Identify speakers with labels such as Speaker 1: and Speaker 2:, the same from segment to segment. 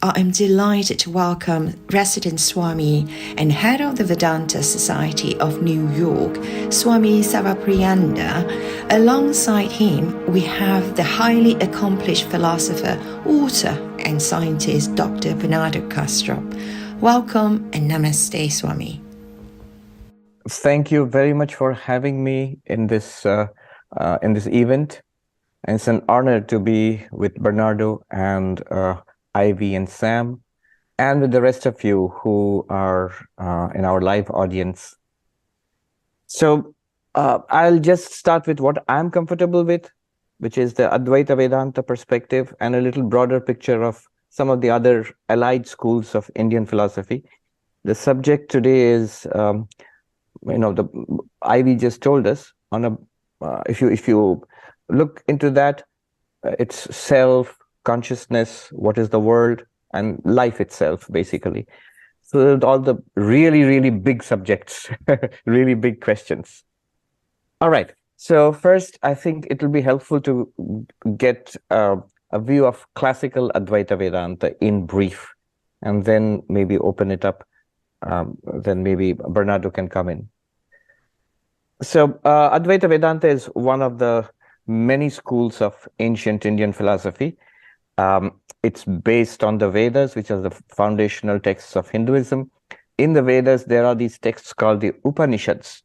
Speaker 1: I'm delighted to welcome resident Swami and head of the Vedanta Society of New York, Swami Sarvapriyananda. Alongside him, we have the highly accomplished philosopher, author, and scientist, Dr. Bernardo Kastrup. Welcome and namaste, Swami.
Speaker 2: Thank you very much for having me in this event. And it's an honor to be with Bernardo and Ivy and Sam, and with the rest of you who are in our live audience. So I'll just start with what I'm comfortable with, which is the Advaita-vedanta perspective and a little broader picture of some of the other allied schools of Indian philosophy. The subject today is, the Ivy just told us on a if you look into that, it's self, consciousness, what is the world, and life itself, basically. So all the really, really big subjects, really big questions. All right. So first, I think it will be helpful to get a view of classical Advaita Vedanta in brief, and then maybe open it up. Then maybe Bernardo can come in. So Advaita Vedanta is one of the many schools of ancient Indian philosophy. It's based on the Vedas, which are the foundational texts of Hinduism. In the Vedas, there are these texts called the Upanishads,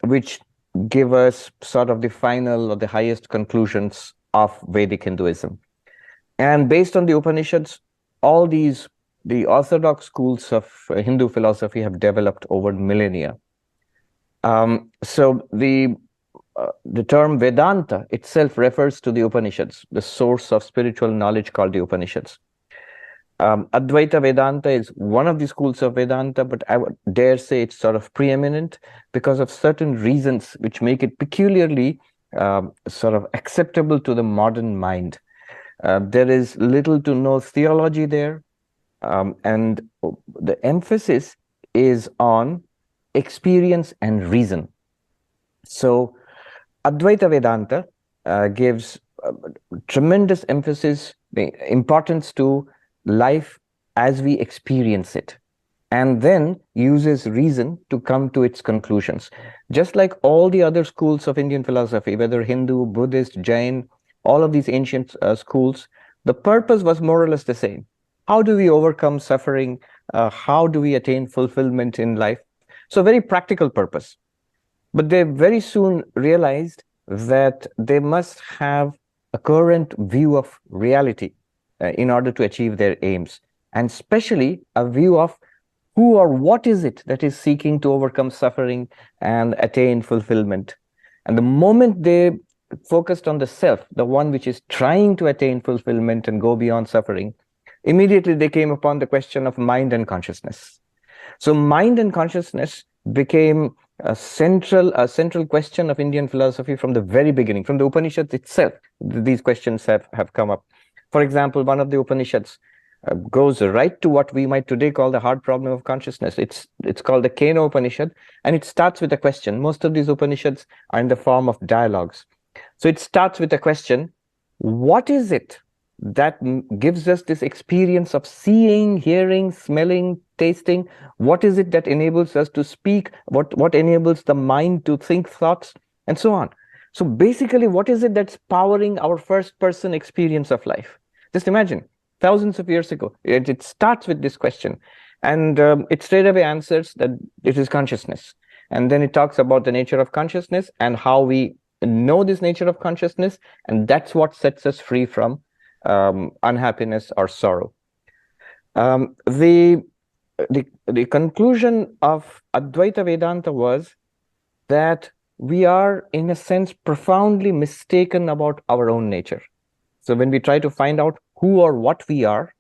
Speaker 2: which give us sort of the final or the highest conclusions of Vedic Hinduism. And based on the Upanishads, the orthodox schools of Hindu philosophy have developed over millennia. So the term Vedanta itself refers to the Upanishads, the source of spiritual knowledge called the Upanishads. Advaita Vedanta is one of the schools of Vedanta, but I would dare say it's sort of preeminent because of certain reasons which make it peculiarly sort of acceptable to the modern mind. There is little to no theology there, and the emphasis is on experience and reason. So Advaita Vedanta gives tremendous emphasis, importance to life as we experience it, and then uses reason to come to its conclusions. Just like all the other schools of Indian philosophy, whether Hindu, Buddhist, Jain, all of these ancient schools, the purpose was more or less the same. How do we overcome suffering? How do we attain fulfillment in life? So very practical purpose. But they very soon realized that they must have a current view of reality in order to achieve their aims, and especially a view of who or what is it that is seeking to overcome suffering and attain fulfillment. And the moment they focused on the self, the one which is trying to attain fulfillment and go beyond suffering, immediately they came upon the question of mind and consciousness. So mind and consciousness became a central question of Indian philosophy from the very beginning. From the Upanishads itself, these questions have come up. For example, one of the Upanishads goes right to what we might today call the hard problem of consciousness. It's called the Kena Upanishad, and it starts with a question. Most of these Upanishads are in the form of dialogues. So it starts with a question: what is it that gives us this experience of seeing, hearing, smelling, tasting? What is it that enables us to speak? What enables the mind to think thoughts, and so on? So basically, what is it that's powering our first-person experience of life? Just imagine, thousands of years ago, it starts with this question, and it straight away answers that it is consciousness. And then it talks about the nature of consciousness and how we know this nature of consciousness, and that's what sets us free from unhappiness or sorrow. The conclusion of Advaita Vedanta was that we are, in a sense, profoundly mistaken about our own nature. So when we try to find out who or what we are,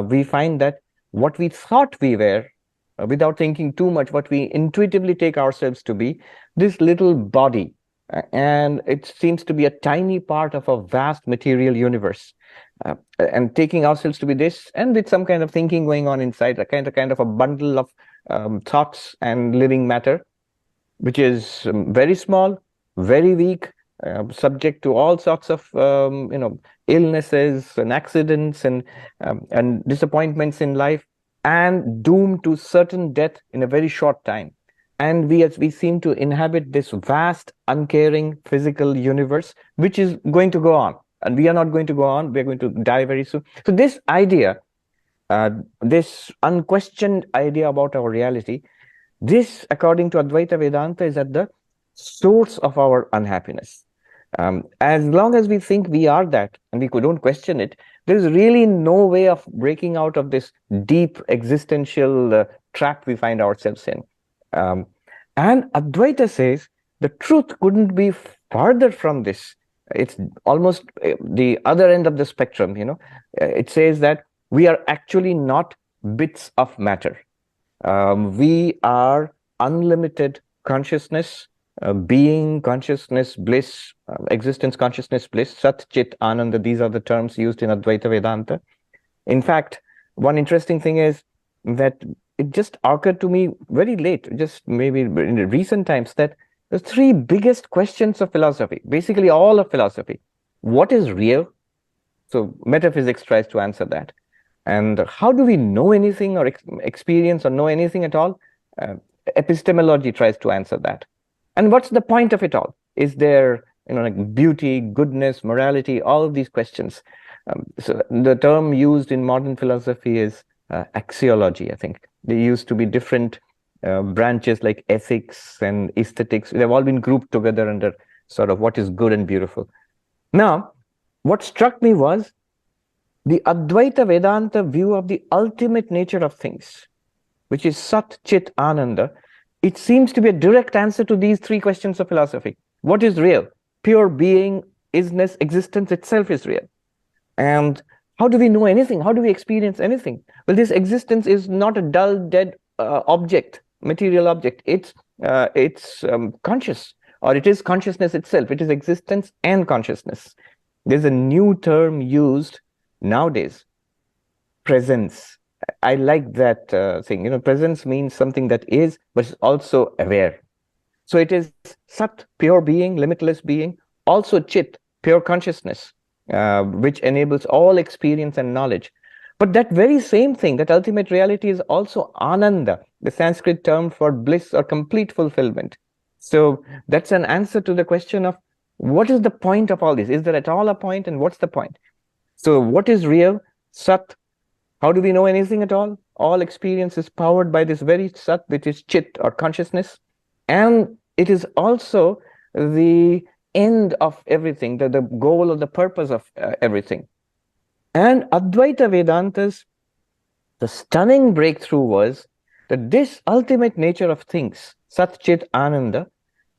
Speaker 2: we find that what we thought we were, without thinking too much, what we intuitively take ourselves to be, this little body, and it seems to be a tiny part of a vast material universe. And taking ourselves to be this, and with some kind of thinking going on inside, a kind of a bundle of thoughts and living matter, which is very small, very weak, subject to all sorts of illnesses and accidents and disappointments in life, and doomed to certain death in a very short time. And we seem to inhabit this vast, uncaring physical universe, which is going to go on. And we are not going to go on. We're going to die very soon. So this idea, this unquestioned idea about our reality, this, according to Advaita Vedanta, is at the source of our unhappiness. As long as we think we are that and we don't question it, there's really no way of breaking out of this deep existential trap we find ourselves in. And Advaita says the truth couldn't be farther from this. It's almost the other end of the spectrum, It says that we are actually not bits of matter. We are unlimited consciousness, being, consciousness, bliss, existence, consciousness, bliss, Sat, Chit, Ananda. These are the terms used in Advaita Vedanta. In fact, one interesting thing is that it just occurred to me very late, just maybe in the recent times, that the three biggest questions of philosophy, basically all of philosophy: what is real? So metaphysics tries to answer that. And how do we know anything or experience or know anything at all? Epistemology tries to answer that. And what's the point of it all? Is there, like beauty, goodness, morality, all of these questions? So the term used in modern philosophy is axiology, I think. There used to be different branches like ethics and aesthetics. They've all been grouped together under sort of what is good and beautiful. Now, what struck me was the Advaita Vedanta view of the ultimate nature of things, which is Sat, Chit, Ananda. It seems to be a direct answer to these three questions of philosophy. What is real? Pure being, isness, existence itself is real. And how do we know anything? How do we experience anything? Well, this existence is not a dull, dead object, material object. It's conscious, or it is consciousness itself. It is existence and consciousness. There's a new term used nowadays: presence. I like that thing. Presence means something that is, but is also aware. So it is Sat, pure being, limitless being, also Chit, pure consciousness, which enables all experience and knowledge. But that very same thing, that ultimate reality, is also Ananda, the Sanskrit term for bliss or complete fulfillment. So that's an answer to the question of what is the point of all this? Is there at all a point, and what's the point? So what is real? Sat. How do we know anything at all? All experience is powered by this very Sat, which is Chit or consciousness. And it is also the end of everything, the goal or the purpose of everything. And Advaita Vedanta's, the stunning breakthrough was that this ultimate nature of things, Sat, Chit, Ananda,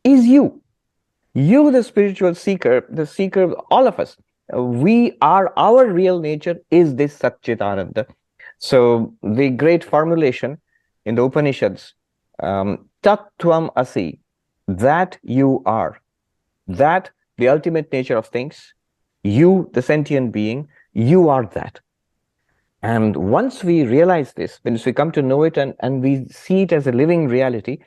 Speaker 2: is you. You, the spiritual seeker, the seeker, all of us. Our real nature is this Sat, Chit, Ananda. So the great formulation in the Upanishads, Tat Tvam Asi, that you are, that the ultimate nature of things, you, the sentient being, you are that. And once we realize this, once we come to know it and we see it as a living reality,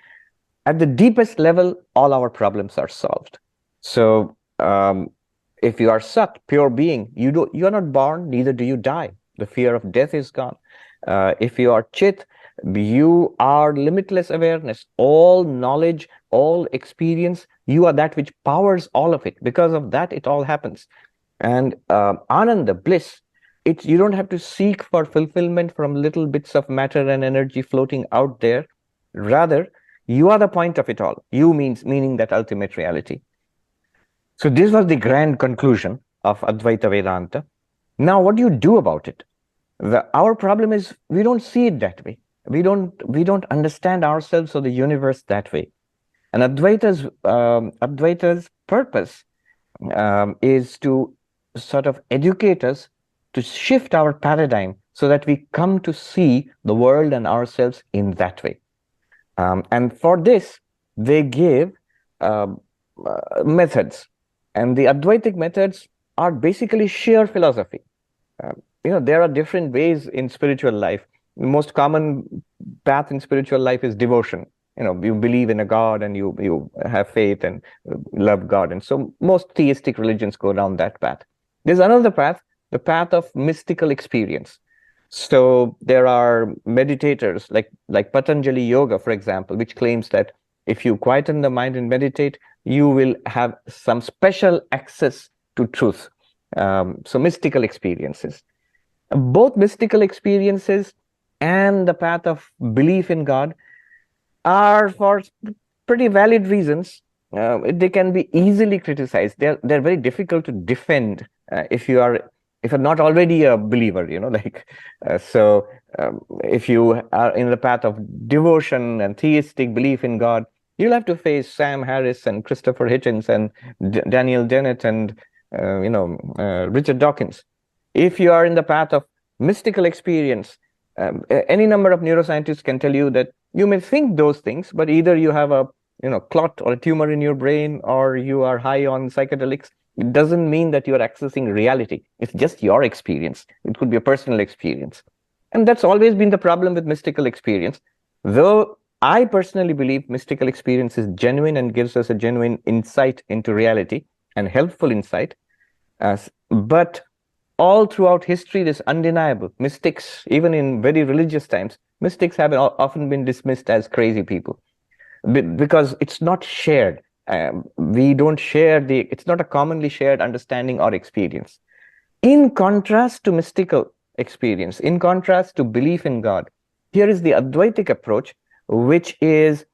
Speaker 2: at the deepest level, all our problems are solved. So if you are Sat, pure being, you are not born, neither do you die. The fear of death is gone. If you are Chit, you are limitless awareness, all knowledge, all experience. You are that which powers all of it. Because of that, it all happens. And Ananda, bliss, you don't have to seek for fulfillment from little bits of matter and energy floating out there. Rather, you are the point of it all. You meaning that ultimate reality. So this was the grand conclusion of Advaita Vedanta. Now, what do you do about it? Our problem is we don't see it that way. We don't understand ourselves or the universe that way. And Advaita's purpose is to sort of educate us to shift our paradigm so that we come to see the world and ourselves in that way. And for this, they give methods. And the Advaitic methods are basically sheer philosophy. There are different ways in spiritual life. The most common path in spiritual life is devotion. you believe in a God and you have faith and love God. And so most theistic religions go down that path. There's another path, the path of mystical experience. So there are meditators like Patanjali Yoga, for example, which claims that if you quieten the mind and meditate, you will have some special access to truth. So mystical experiences. Both mystical experiences and the path of belief in God are for pretty valid reasons. They can be easily criticized. They're very difficult to defend if you're not already a believer, if you are in the path of devotion and theistic belief in God, you'll have to face Sam Harris and Christopher Hitchens and Daniel Dennett and Richard Dawkins. If you are in the path of mystical experience, any number of neuroscientists can tell you that you may think those things, but either you have a clot or a tumor in your brain, or you are high on psychedelics. It doesn't mean that you are accessing reality. It's just your experience. It could be a personal experience. And that's always been the problem with mystical experience. Though I personally believe mystical experience is genuine and gives us a genuine insight into reality and helpful insight. But all throughout history, it is undeniable. Mystics, even in very religious times, mystics have often been dismissed as crazy people because it's not shared. We don't share it's not a commonly shared understanding or experience. In contrast to mystical experience, in contrast to belief in God, here is the Advaitic approach, which is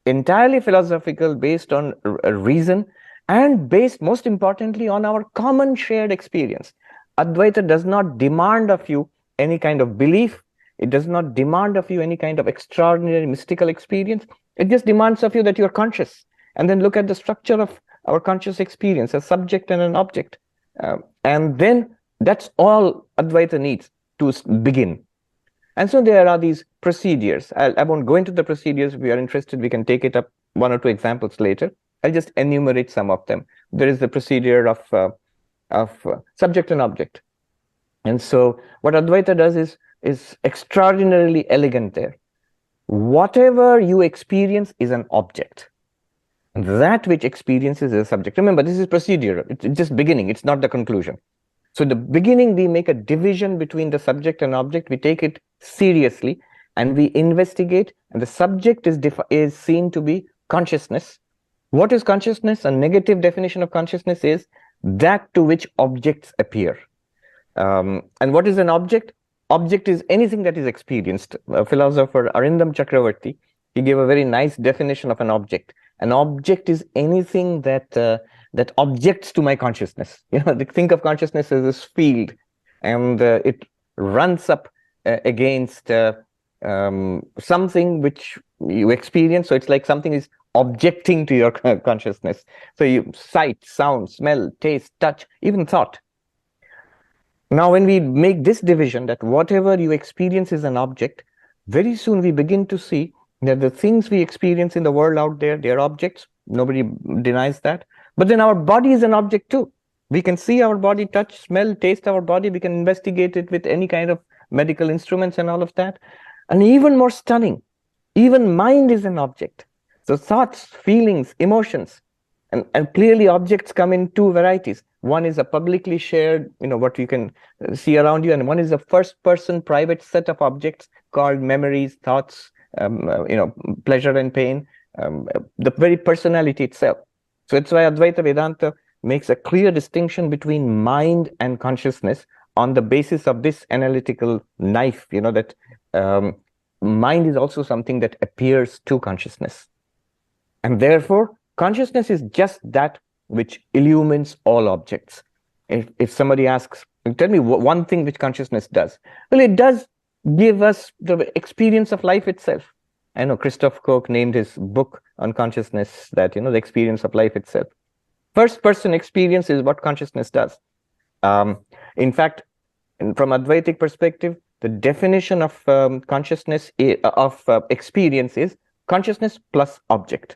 Speaker 2: entirely philosophical, based on reason, and based, most importantly, on our common shared experience. Advaita does not demand of you any kind of belief. It does not demand of you any kind of extraordinary mystical experience. It just demands of you that you're conscious. And then look at the structure of our conscious experience, a subject and an object. And then that's all Advaita needs to begin. And so there are these procedures. I won't go into the procedures. If we are interested, we can take it up, one or two examples later. I'll just enumerate some of them. There is the procedure of subject and object. And so what Advaita does is extraordinarily elegant there. Whatever you experience is an object. That which experiences is a subject. Remember, this is procedure. It's just beginning. It's not the conclusion. So in the beginning, we make a division between the subject and object. We take it seriously and we investigate. And the subject is seen to be consciousness. What is consciousness? A negative definition of consciousness is that to which objects appear. And what is an object? Object is anything that is experienced. Philosopher Arindam Chakravarti, he gave a very nice definition of an object. An object is anything that objects to my consciousness. Think of consciousness as this field, and it runs up against something which you experience. So it's like something is objecting to your consciousness. So you sight, sound, smell, taste, touch, even thought. Now, when we make this division that whatever you experience is an object, very soon we begin to see that the things we experience in the world out there, they are objects. Nobody denies that. But then our body is an object too. We can see our body, touch, smell, taste our body. We can investigate it with any kind of medical instruments and all of that. And even more stunning, even mind is an object. So thoughts, feelings, emotions, and clearly objects come in two varieties. One is a publicly shared, what you can see around you, and one is a first-person private set of objects called memories, thoughts, pleasure and pain, the very personality itself. So it's why Advaita Vedanta makes a clear distinction between mind and consciousness on the basis of this analytical knife, that mind is also something that appears to consciousness. And therefore, consciousness is just that which illumines all objects. If somebody asks, tell me one thing which consciousness does. Well, it does give us the experience of life itself. I know Christoph Koch named his book on consciousness that, the experience of life itself. First-person experience is what consciousness does. In fact, from Advaitic perspective, the definition of consciousness, experience is consciousness plus object.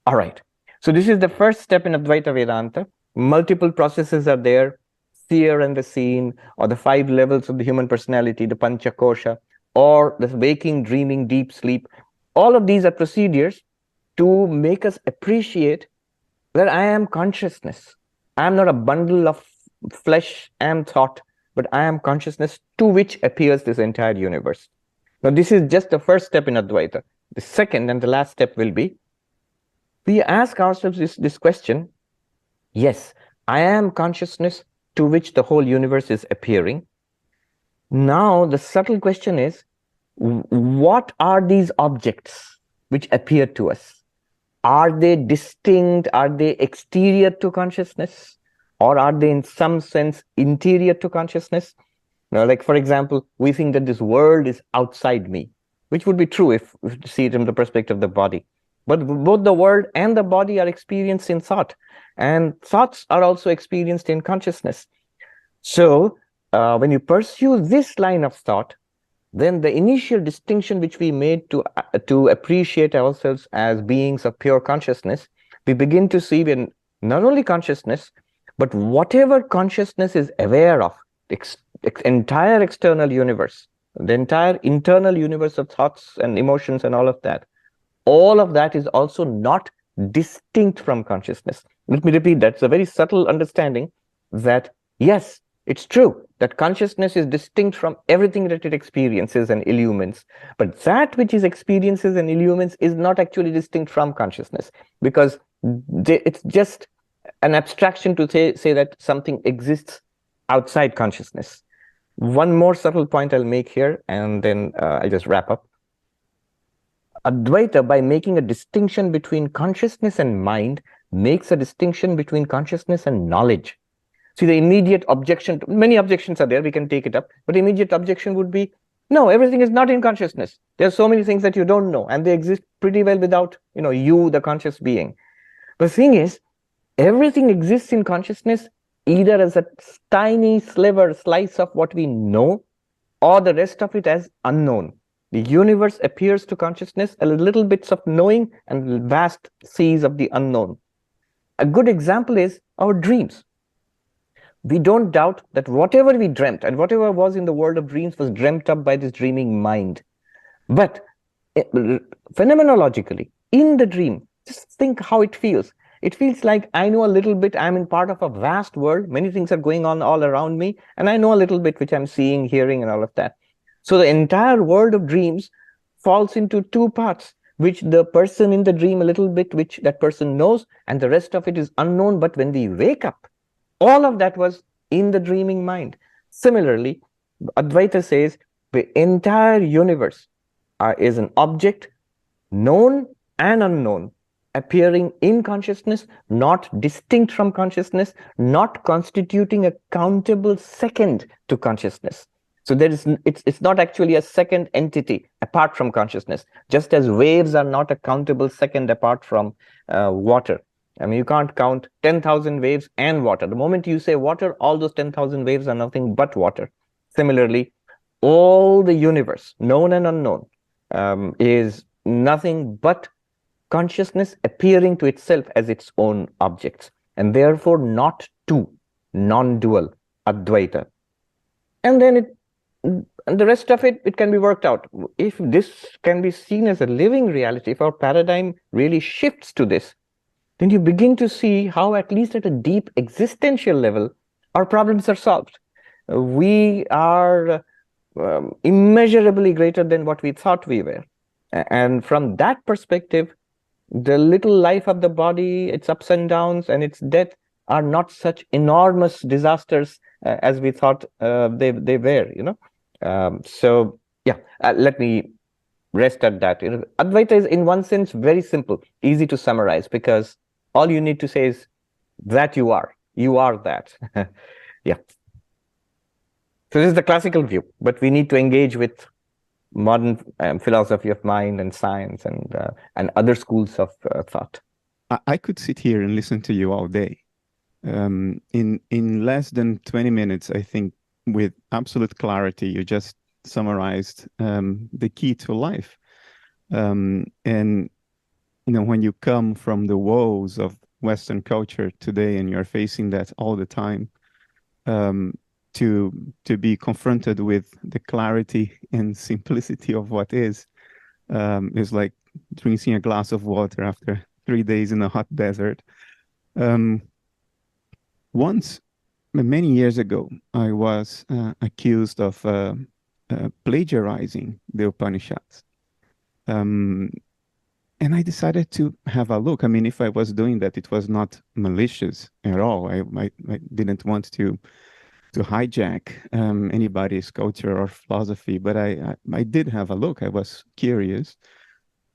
Speaker 2: All right. So this is the first step in Advaita Vedanta. Multiple processes are there, seer and the seen, or the 5 levels of the human personality, the Pancha Kosha, or the waking, dreaming, deep sleep. all of these are procedures to make us appreciate that I am consciousness. I am not a bundle of flesh and thought, but I am consciousness to which appears this entire universe. Now, this is just the first step in Advaita. The second and the last step will be, we ask ourselves this question, yes, I am consciousness to which the whole universe is appearing. Now, the subtle question is, what are these objects which appear to us? Are they distinct? Are they exterior to consciousness? Or are they in some sense interior to consciousness? Now, like, for example, we think that this world is outside me, which would be true if you see it from the perspective of the body. But both the world and the body are experienced in thought, and thoughts are also experienced in consciousness. So when you pursue this line of thought, then the initial distinction which we made to appreciate ourselves as beings of pure consciousness, we begin to see when not only consciousness, but whatever consciousness is aware of, the entire external universe, the entire internal universe of thoughts and emotions and all of that is also not distinct from consciousness. Let me repeat that. It's a very subtle understanding that, yes, it's true that consciousness is distinct from everything that it experiences and illumines, but that which is experiences and illumines is not actually distinct from consciousness, because it's just an abstraction to say that something exists outside consciousness. One more subtle point I'll make here, and then I'll just wrap up. Advaita, by making a distinction between consciousness and mind, makes a distinction between consciousness and knowledge. See, the immediate objection, many objections are there, we can take it up, but immediate objection would be, no, everything is not in consciousness. There are so many things that you don't know, and they exist pretty well without, you, the conscious being. The thing is, everything exists in consciousness either as a tiny slice of what we know, or the rest of it as unknown. The universe appears to consciousness as little bits of knowing and vast seas of the unknown. A good example is our dreams. We don't doubt that whatever we dreamt and whatever was in the world of dreams was dreamt up by this dreaming mind. But phenomenologically, in the dream, just think how it feels. It feels like I know a little bit, I'm in part of a vast world, many things are going on all around me, and I know a little bit which I'm seeing, hearing, and all of that. So the entire world of dreams falls into two parts, which the person in the dream a little bit, which that person knows, and the rest of it is unknown. But when we wake up, all of that was in the dreaming mind. Similarly, Advaita says the entire universe is an object, known and unknown, appearing in consciousness, not distinct from consciousness, not constituting a countable second to consciousness. So it's not actually a second entity apart from consciousness, just as waves are not a countable second apart from water. I mean, you can't count 10,000 waves and water. The moment you say water, all those 10,000 waves are nothing but water. Similarly, all the universe, known and unknown, is nothing but consciousness appearing to itself as its own objects, and therefore not two, non-dual, Advaita. And then and the rest of it can be worked out. If this can be seen as a living reality, if our paradigm really shifts to this, then you begin to see how, at least at a deep existential level, our problems are solved. We are immeasurably greater than what we thought we were. And from that perspective, the little life of the body, its ups and downs, and its death are not such enormous disasters as we thought they were, So, yeah, let me rest at that. Advaita is, in one sense, very simple, easy to summarize, because all you need to say is that you are that. Yeah. So this is the classical view, but we need to engage with modern philosophy of mind and science and other schools of thought.
Speaker 3: I could sit here and listen to you all day. In less than 20 minutes, I think, with absolute clarity, you just summarized the key to life. And when you come from the woes of Western culture today, and you're facing that all the time, to be confronted with the clarity and simplicity of what is like drinking a glass of water after 3 days in a hot desert. Once, many years ago, I was accused of plagiarizing the Upanishads. And I decided to have a look. I mean, if I was doing that, it was not malicious at all. I didn't want to hijack anybody's culture or philosophy, but I did have a look. I was curious.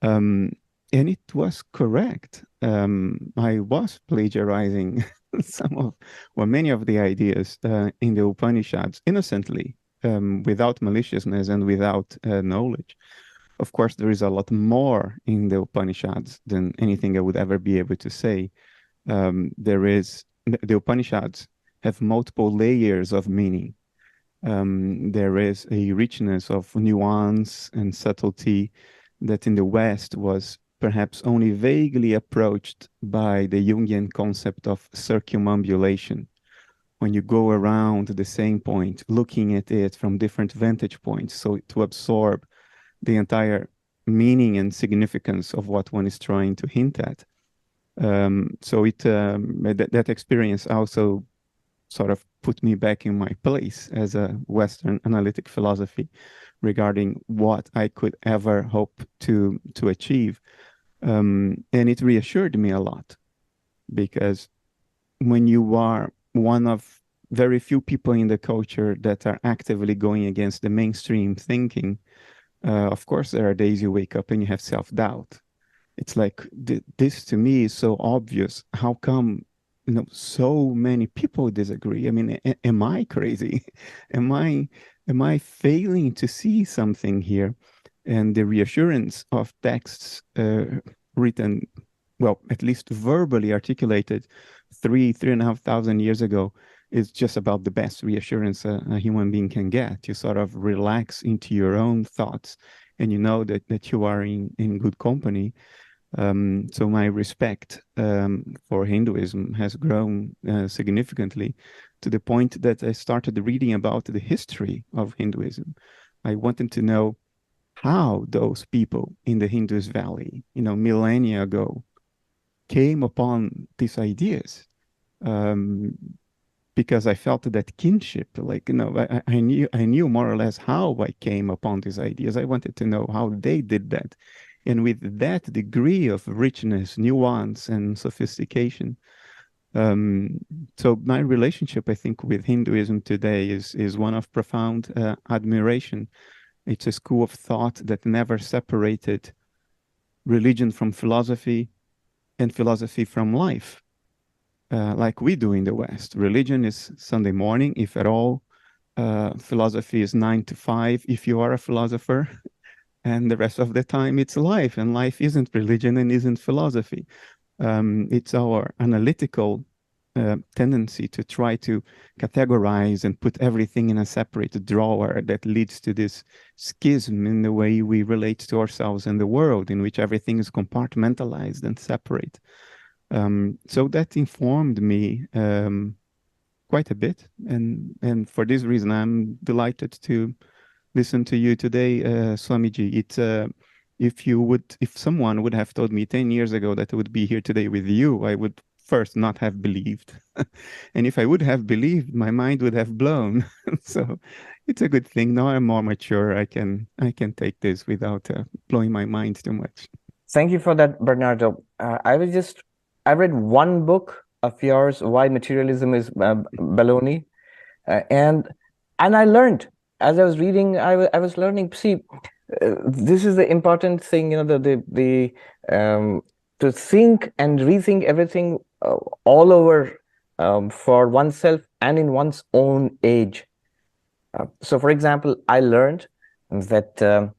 Speaker 3: And it was correct. I was plagiarizing many of the ideas in the Upanishads innocently, without maliciousness and without knowledge. Of course, there is a lot more in the Upanishads than anything I would ever be able to say. The Upanishads have multiple layers of meaning. There is a richness of nuance and subtlety that in the West was perhaps only vaguely approached by the Jungian concept of circumambulation. When you go around the same point, looking at it from different vantage points, so to absorb the entire meaning and significance of what one is trying to hint at. So that experience also sort of put me back in my place as a Western analytic philosophy regarding what I could ever hope to achieve. And it reassured me a lot, because when you are one of very few people in the culture that are actively going against the mainstream thinking, of course, there are days you wake up and you have self-doubt. It's like, this to me is so obvious. How come, so many people disagree? I mean, am I crazy? Am I failing to see something here? And the reassurance of texts written, well, at least verbally articulated 3,500 years ago, is just about the best reassurance a human being can get. You sort of relax into your own thoughts, and you know that you are in good company. So my respect for Hinduism has grown significantly, to the point that I started reading about the history of Hinduism. I wanted to know how those people in the Indus Valley, millennia ago, came upon these ideas. Because I felt that kinship, I knew more or less how I came upon these ideas. I wanted to know how they did that. And with that degree of richness, nuance, and sophistication. So my relationship, I think, with Hinduism today is one of profound admiration. It's a school of thought that never separated religion from philosophy and philosophy from life. Like we do in the West. Religion is Sunday morning, if at all. Philosophy is 9 to 5, if you are a philosopher. And the rest of the time, it's life. And life isn't religion and isn't philosophy. It's our analytical tendency to try to categorize and put everything in a separate drawer that leads to this schism in the way we relate to ourselves and the world, in which everything is compartmentalized and separate. So that informed me quite a bit, and for this reason, I'm delighted to listen to you today, Swamiji. If someone would have told me 10 years ago that I would be here today with you, I would first not have believed, and if I would have believed, my mind would have blown. So it's a good thing. Now I'm more mature. I can take this without blowing my mind too much.
Speaker 2: Thank you for that, Bernardo. I read one book of yours, Why Materialism is Baloney, and I learned as I was reading. I was learning. See, this is the important thing, to think and rethink everything all over for oneself and in one's own age. So, for example, I learned that the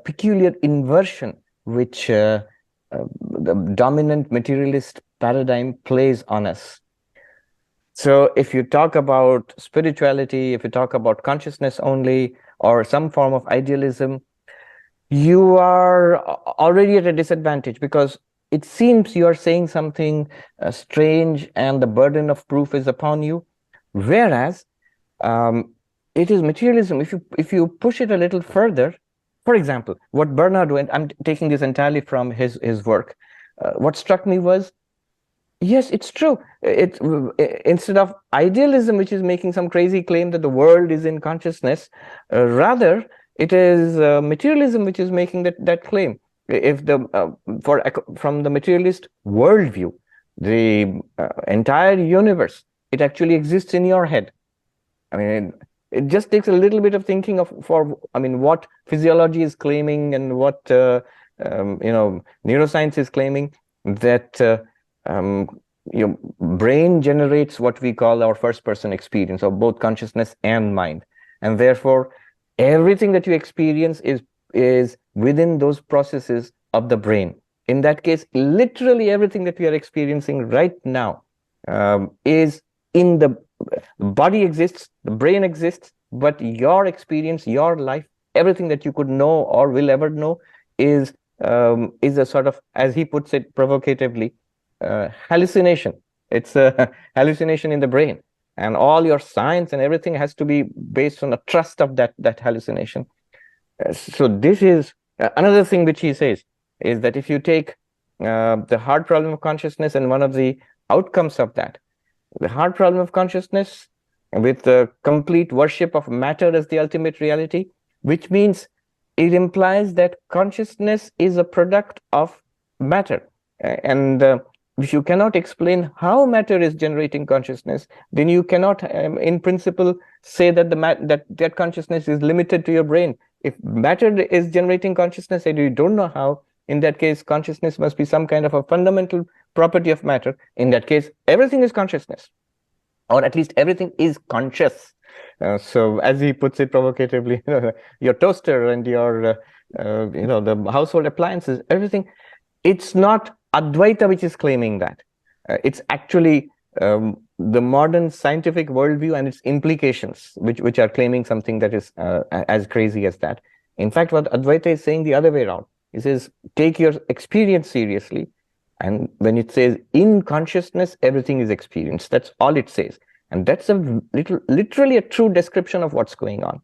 Speaker 2: peculiar inversion which the dominant materialist paradigm plays on us. So if you talk about spirituality, if you talk about consciousness only, or some form of idealism, you are already at a disadvantage, because it seems you are saying something strange and the burden of proof is upon you. Whereas it is materialism. If you push it a little further, For example, what Bernardo, and I'm taking this entirely from his work, what struck me was, yes, it's true. Instead of idealism, which is making some crazy claim that the world is in consciousness, rather it is materialism which is making that claim. If from the materialist worldview, the entire universe, it actually exists in your head. I mean, it just takes a little bit of thinking what physiology is claiming and what neuroscience is claiming, that your brain generates what we call our first-person experience of both consciousness and mind, and therefore everything that you experience is within those processes of the brain. In that case, literally everything that we are experiencing right now is in the body exists, the brain exists, but your experience, your life, everything that you could know or will ever know is a sort of, as he puts it provocatively, hallucination. It's a hallucination in the brain, and all your science and everything has to be based on a trust of that hallucination. So this is another thing which he says, is that if you take the hard problem of consciousness, and one of the outcomes of that, the hard problem of consciousness with the complete worship of matter as the ultimate reality, which means it implies that consciousness is a product of matter. And if you cannot explain how matter is generating consciousness, then you cannot, in principle, say that that consciousness is limited to your brain. If matter is generating consciousness and you don't know how, in that case, consciousness must be some kind of a fundamental property of matter. In that case, everything is consciousness, or at least everything is conscious. So, as he puts it provocatively, your toaster and your, the household appliances, everything, it's not Advaita which is claiming that. It's actually the modern scientific worldview and its implications, which are claiming something that is as crazy as that. In fact, what Advaita is saying the other way around. He says, take your experience seriously. And when it says in consciousness, everything is experienced. That's all it says. And that's literally a true description of what's going on.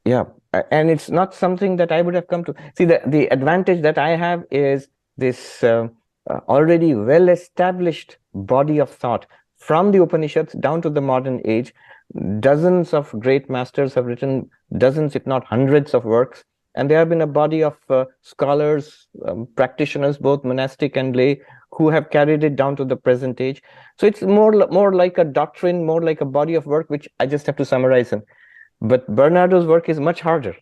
Speaker 2: Yeah, and it's not something that I would have come to. See, the advantage that I have is this already well-established body of thought from the Upanishads down to the modern age. Dozens of great masters have written dozens, if not hundreds of works. And there have been a body of scholars, practitioners, both monastic and lay, who have carried it down to the present age. So it's more like a doctrine, more like a body of work, which I just have to summarize in. But Bernardo's work is much harder.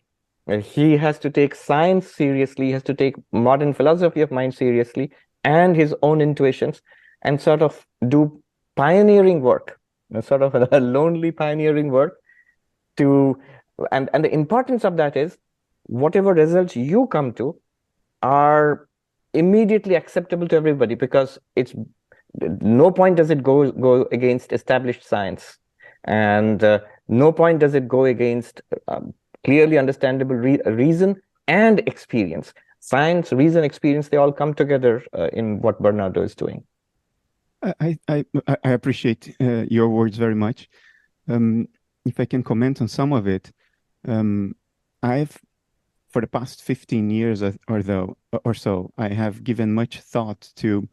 Speaker 2: He has to take science seriously, he has to take modern philosophy of mind seriously, and his own intuitions, and sort of do pioneering work, sort of a lonely pioneering work. And the importance of that is, whatever results you come to are immediately acceptable to everybody, because it's no point does it go against established science, and no point does it go against clearly understandable reason and experience. Science, reason, experience, they all come together in what Bernardo is doing.
Speaker 3: I appreciate your words very much. If I can comment on some of it, I've, for the past 15 years or so, I have given much thought to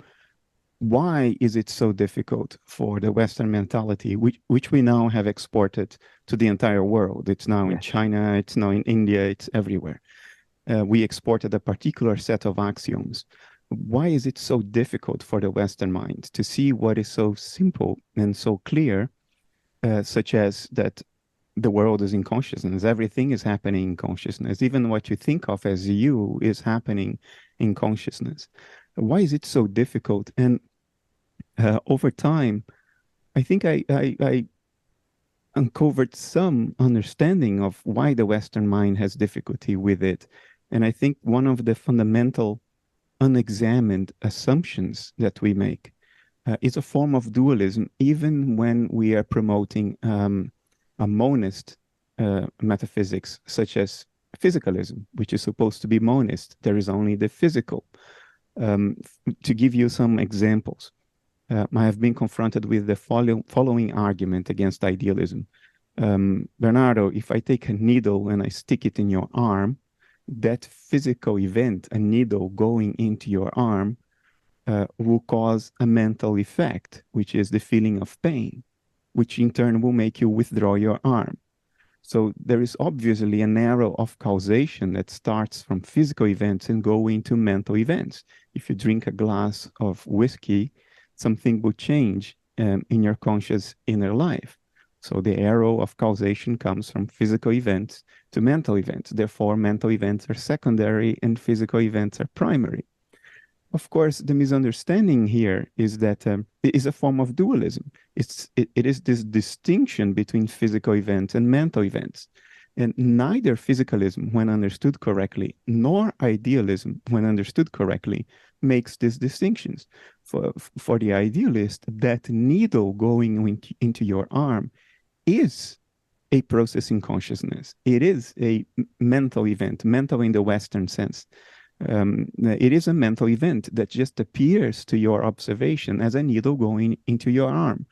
Speaker 3: why is it so difficult for the Western mentality, which we now have exported to the entire world. It's now in China, it's now in India, it's everywhere. We exported a particular set of axioms. Why is it so difficult for the Western mind to see what is so simple and so clear, such as that the world is in consciousness, everything is happening in consciousness, even what you think of as you is happening in consciousness? Why is it so difficult? And over time, I think I uncovered some understanding of why the Western mind has difficulty with it. And I think one of the fundamental unexamined assumptions that we make is a form of dualism, even when we are promoting a monist metaphysics, such as physicalism, which is supposed to be monist. There is only the physical. To give you some examples, I have been confronted with the following argument against idealism. Bernardo, if I take a needle and I stick it in your arm, that physical event, a needle going into your arm, will cause a mental effect, which is the feeling of pain, which in turn will make you withdraw your arm. So there is obviously an arrow of causation that starts from physical events and go into mental events. If you drink a glass of whiskey, something will change in your conscious inner life. So the arrow of causation comes from physical events to mental events. Therefore, mental events are secondary and physical events are primary. Of course, the misunderstanding here is that it is a form of dualism. It is this distinction between physical events and mental events. And neither physicalism, when understood correctly, nor idealism, when understood correctly, makes these distinctions. For the idealist, that needle going into your arm is a process in consciousness. It is a mental event, mental in the Western sense. It is a mental event that just appears to your observation as a needle going into your arm,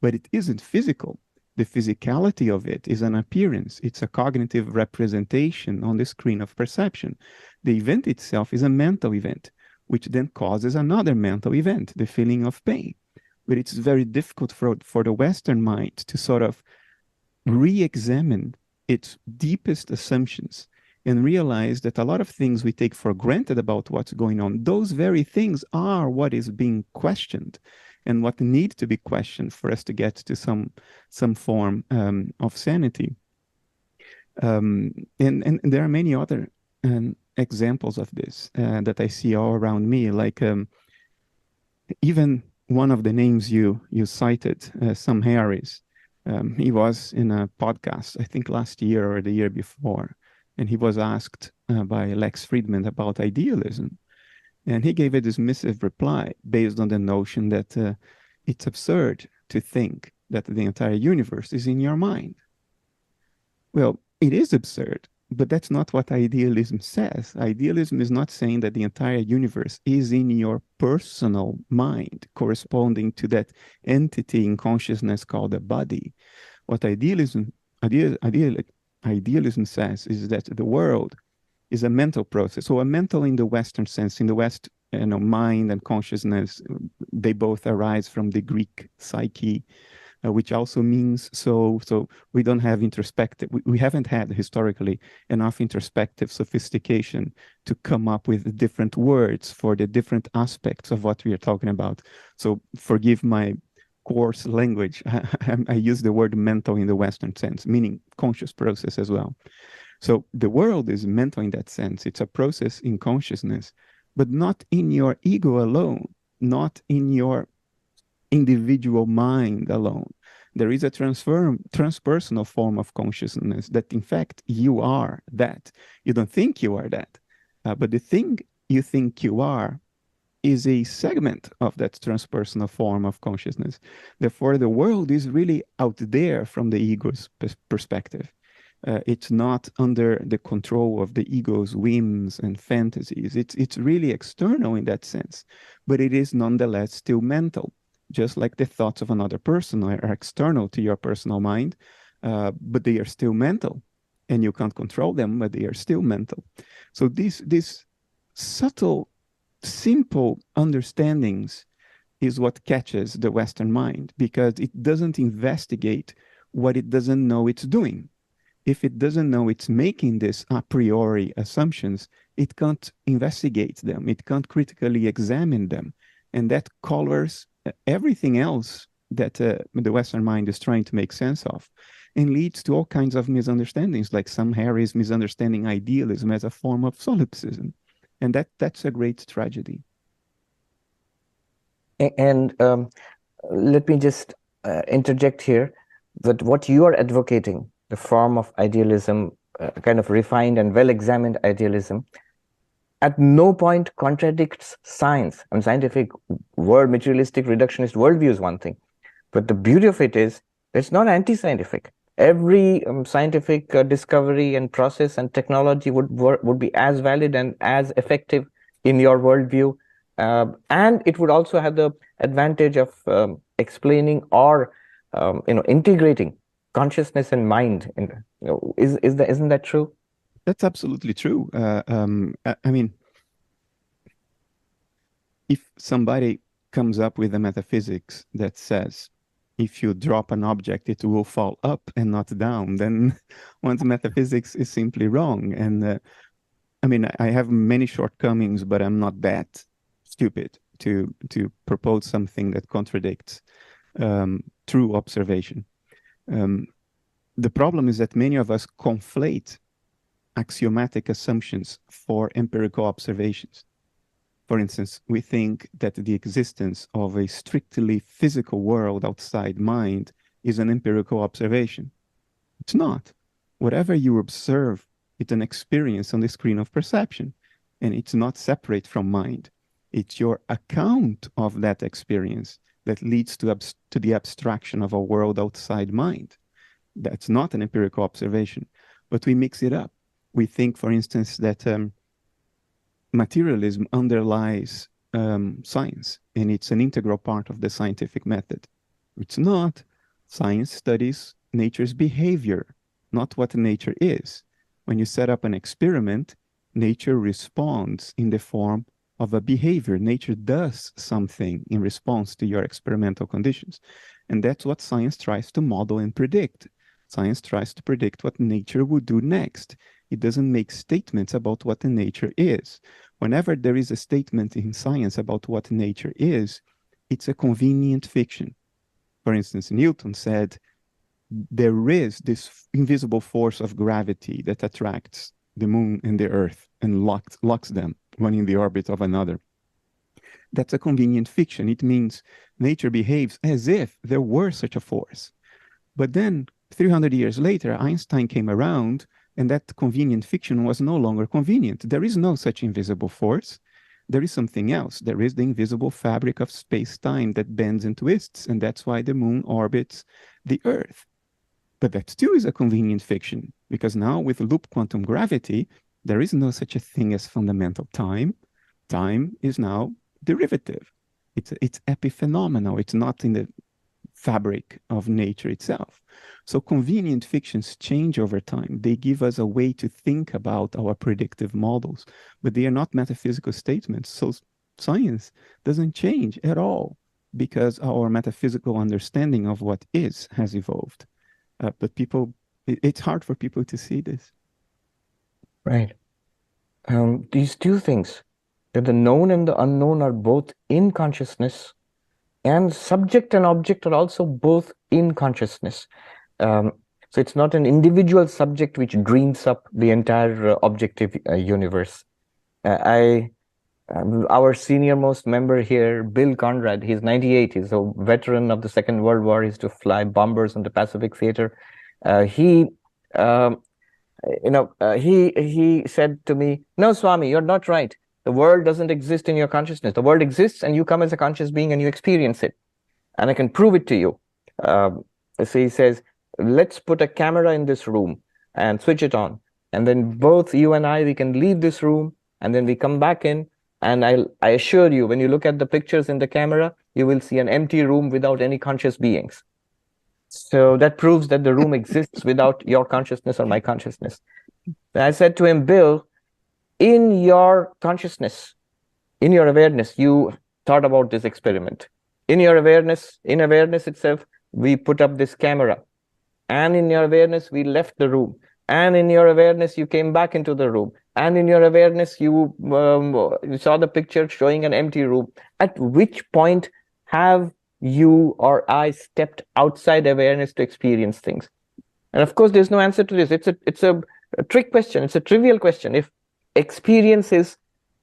Speaker 3: but it isn't physical. The physicality of it is an appearance. It's a cognitive representation on the screen of perception. The event itself is a mental event, which then causes another mental event, the feeling of pain. But it's very difficult for the Western mind to sort of re-examine its deepest assumptions and realize that a lot of things we take for granted about what's going on, those very things are what is being questioned and what need to be questioned for us to get to some form of sanity. And there are many other examples of this that I see all around me, like even one of the names you cited, Sam Harris. He was in a podcast, I think last year or the year before, and he was asked by Lex Friedman about idealism. And he gave a dismissive reply based on the notion that it's absurd to think that the entire universe is in your mind. Well, it is absurd, but that's not what idealism says. Idealism is not saying that the entire universe is in your personal mind, corresponding to that entity in consciousness called a body. What idealism says is that the world is a mental process. So a mental in the Western sense, in the West, mind and consciousness, they both arise from the Greek psyche, which also means so we don't have introspective, we haven't had historically enough introspective sophistication to come up with different words for the different aspects of what we are talking about. So forgive my coarse language. I use the word mental in the Western sense, meaning conscious process as well. So the world is mental in that sense. It's a process in consciousness, but not in your ego alone, not in your individual mind alone. There is a transpersonal form of consciousness that, in fact, you are that. You don't think you are that, but the thing you think you are is a segment of that transpersonal form of consciousness. Therefore, the world is really out there from the ego's perspective. It's not under the control of the ego's whims and fantasies. It's really external in that sense, but it is nonetheless still mental. Just like the thoughts of another person are external to your personal mind, but they are still mental, and you can't control them, but they are still mental. So these subtle, simple understandings is what catches the Western mind, because it doesn't investigate what it doesn't know it's doing. If it doesn't know it's making these a priori assumptions, it can't investigate them. It can't critically examine them. And that colors everything else that the Western mind is trying to make sense of, and leads to all kinds of misunderstandings, like Sam Harris misunderstanding idealism as a form of solipsism. And that's a great tragedy.
Speaker 2: And let me just interject here that what you are advocating, the form of idealism, kind of refined and well-examined idealism, at no point contradicts science. And scientific world, materialistic reductionist worldview is one thing, but the beauty of it is it's not anti-scientific. Every scientific discovery and process and technology would be as valid and as effective in your worldview, and it would also have the advantage of explaining or integrating consciousness and mind. And, isn't that true?
Speaker 3: That's absolutely true. I mean, if somebody comes up with a metaphysics that says, if you drop an object, it will fall up and not down, then one's metaphysics is simply wrong. And I mean, I have many shortcomings, but I'm not that stupid to propose something that contradicts true observation. The problem is that many of us conflate axiomatic assumptions for empirical observations. For instance, we think that the existence of a strictly physical world outside mind is an empirical observation. It's not. Whatever you observe, it's an experience on the screen of perception, and it's not separate from mind. It's your account of that experience that leads to the abstraction of a world outside mind. That's not an empirical observation, but we mix it up. We think, for instance, that materialism underlies science, and it's an integral part of the scientific method. It's not. Science studies nature's behavior, not what nature is. When you set up an experiment, nature responds in the form of a behavior. Nature does something in response to your experimental conditions. And that's what science tries to model and predict. Science tries to predict what nature would do next. It doesn't make statements about what the nature is. Whenever there is a statement in science about what nature is, it's a convenient fiction. For instance, Newton said, there is this invisible force of gravity that attracts the moon and the earth and locks them, one in the orbit of another. That's a convenient fiction. It means nature behaves as if there were such a force. But then 300 years later, Einstein came around, and that convenient fiction was no longer convenient. There is no such invisible force. There is something else. There is the invisible fabric of space-time that bends and twists, and that's why the moon orbits the earth. But that still is a convenient fiction, because now with loop quantum gravity, there is no such a thing as fundamental time. Time is now derivative. It's epiphenomenal. It's not in the fabric of nature itself. So convenient fictions change over time. They give us a way to think about our predictive models, but they are not metaphysical statements. So science doesn't change at all because our metaphysical understanding of what is has evolved. But people, it's hard for people to see this.
Speaker 2: Right. These two things, that the known and the unknown are both in consciousness, and subject and object are also both in consciousness. So it's not an individual subject which dreams up the entire objective universe. Our senior-most member here, Bill Conrad, he's 98. He's a veteran of the Second World War. He used to fly bombers on the Pacific Theater. He said to me, "No, Swami, you're not right. The world doesn't exist in your consciousness. The world exists, and you come as a conscious being, and you experience it. And I can prove it to you." So he says, "Let's put a camera in this room and switch it on. And then both you and I, we can leave this room, and then we come back in. And I assure you, when you look at the pictures in the camera, you will see an empty room without any conscious beings. So that proves that the room exists without your consciousness or my consciousness." And I said to him, "Bill, in your consciousness, in your awareness, you thought about this experiment. In your awareness, in awareness itself, we put up this camera. And in your awareness, we left the room. And in your awareness, you came back into the room. And in your awareness, you saw the picture showing an empty room. At which point have you or I stepped outside awareness to experience things?" And of course, there's no answer to this. It's a trick question. It's a trivial question. If experience is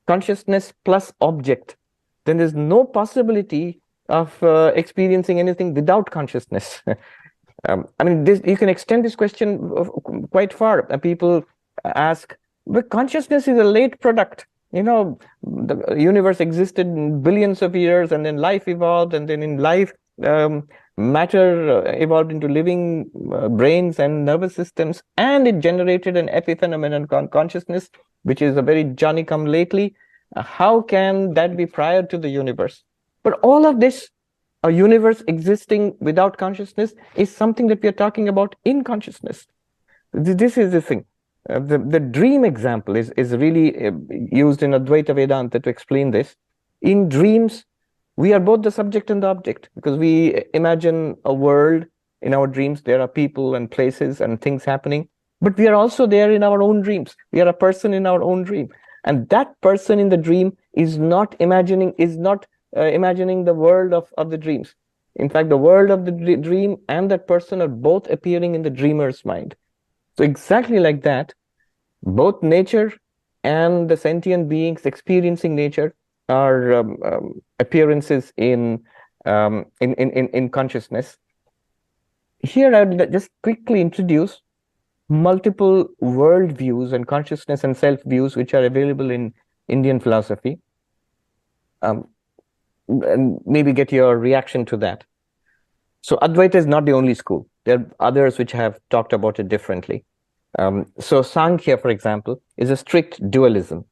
Speaker 2: consciousness plus object, then there's no possibility of experiencing anything without consciousness. I mean, you can extend this question quite far. People ask, but consciousness is a late product. You know, the universe existed in billions of years, and then life evolved, and then in life, matter evolved into living brains and nervous systems, and it generated an epiphenomenon consciousness, which is a very Johnny-come-lately. How can that be prior to the universe? But all of this a universe existing without consciousness is something that we are talking about in consciousness. This is the thing. The dream example is really used in Advaita-vedanta to explain this. In dreams, we are both the subject and the object, because we imagine a world in our dreams. There are people and places and things happening, but we are also there in our own dreams. We are a person in our own dream. And that person in the dream is not imagining the world of the dreams. In fact, the world of the dream and that person are both appearing in the dreamer's mind. So exactly like that, both nature and the sentient beings experiencing nature are appearances in consciousness. Here, I would just quickly introduce multiple world views and consciousness and self views which are available in Indian philosophy, and maybe get your reaction to that. So Advaita is not the only school. There are others which have talked about it differently. So Sankhya, for example, is a strict dualism.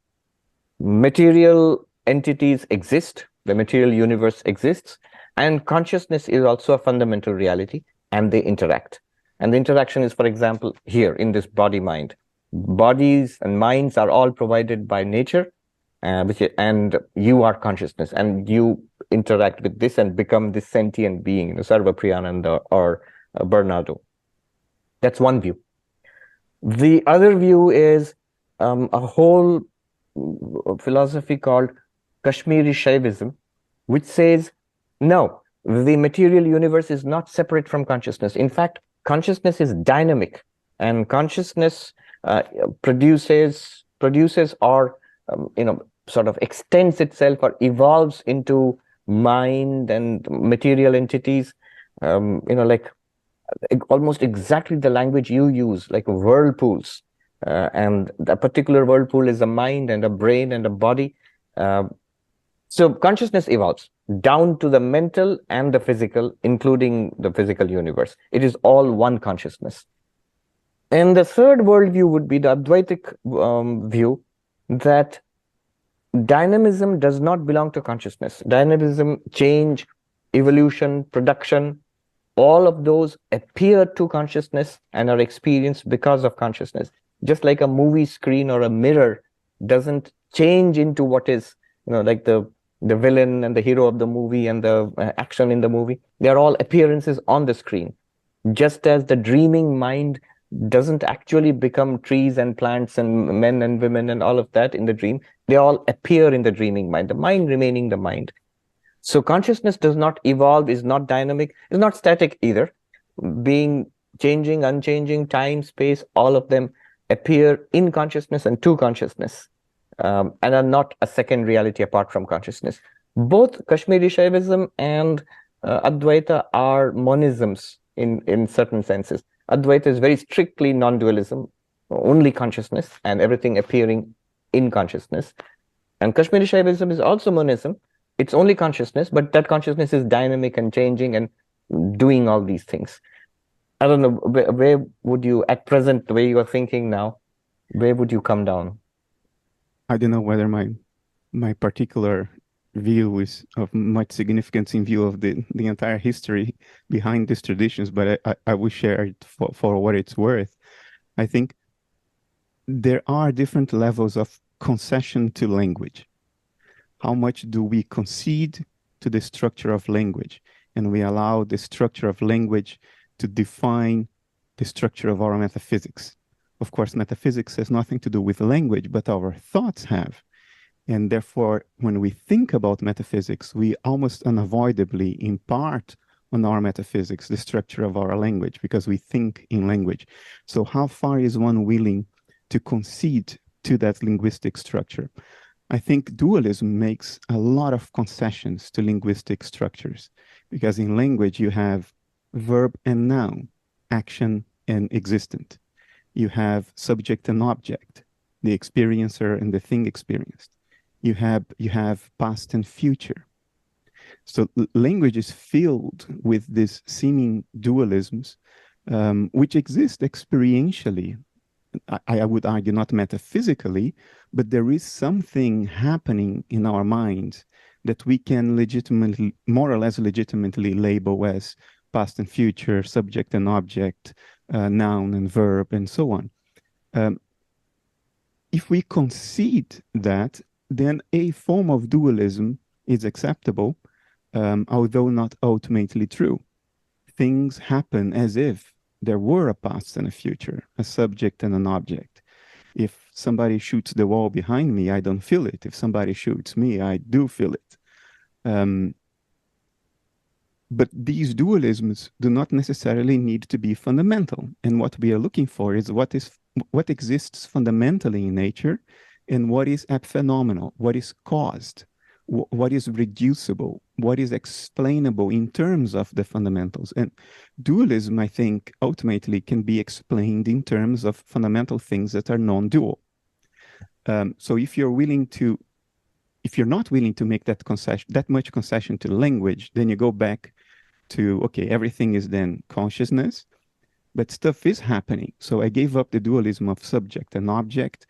Speaker 2: Material entities exist, the material universe exists, and consciousness is also a fundamental reality, and they interact. And the interaction is, for example, here in this body-mind. Bodies and minds are all provided by nature, and you are consciousness, and you interact with this and become this sentient being, Sarvapriyananda or Bernardo. That's one view. The other view is a whole philosophy called Kashmiri Shaivism, which says, no, the material universe is not separate from consciousness. In fact, consciousness is dynamic, and consciousness produces or sort of extends itself or evolves into mind and material entities, like almost exactly the language you use, like whirlpools. And a particular whirlpool is a mind and a brain and a body. So consciousness evolves down to the mental and the physical, including the physical universe. It is all one consciousness. And the third worldview would be the Advaitic view that dynamism does not belong to consciousness. Dynamism, change, evolution, production, all of those appear to consciousness and are experienced because of consciousness. Just like a movie screen or a mirror doesn't change into what is, like the villain and the hero of the movie and the action in the movie. They're all appearances on the screen. Just as the dreaming mind doesn't actually become trees and plants and men and women and all of that in the dream, they all appear in the dreaming mind, the mind remaining the mind. So consciousness does not evolve, is not dynamic, is not static either. Being changing, unchanging, time, space, all of them appear in consciousness and to consciousness, and are not a second reality apart from consciousness. Both Kashmiri Shaivism and Advaita are monisms in certain senses. Advaita is very strictly non-dualism, only consciousness and everything appearing in consciousness. And Kashmiri Shaivism is also monism. It's only consciousness, but that consciousness is dynamic and changing and doing all these things. I don't know, where would you, at present, the way you are thinking now, where would you come down?
Speaker 3: I don't know whether my particular view is of much significance in view of the entire history behind these traditions, but I will share it for what it's worth. I think there are different levels of concession to language. How much do we concede to the structure of language? And we allow the structure of language to define the structure of our metaphysics. Of course, metaphysics has nothing to do with language, but our thoughts have. And therefore, when we think about metaphysics, we almost unavoidably impart on our metaphysics the structure of our language, because we think in language. So how far is one willing to concede to that linguistic structure? I think dualism makes a lot of concessions to linguistic structures, because in language you have verb and noun, action and existent. You have subject and object, the experiencer and the thing experienced. You have past and future. So language is filled with these seeming dualisms, which exist experientially. I would argue not metaphysically, but there is something happening in our minds that we can legitimately, more or less legitimately label as past and future, subject and object, noun and verb, and so on. If we concede that, then a form of dualism is acceptable, although not ultimately true. Things happen as if there were a past and a future, a subject and an object. If somebody shoots the wall behind me, I don't feel it. If somebody shoots me, I do feel it. But these dualisms do not necessarily need to be fundamental. And what we are looking for is what exists fundamentally in nature and what is epiphenomenal, what is caused, what is reducible, what is explainable in terms of the fundamentals. And dualism, I think, ultimately can be explained in terms of fundamental things that are non-dual. So if you're not willing to make that much concession to language, then you go back to, okay, everything is then consciousness, but stuff is happening. So I gave up the dualism of subject and object,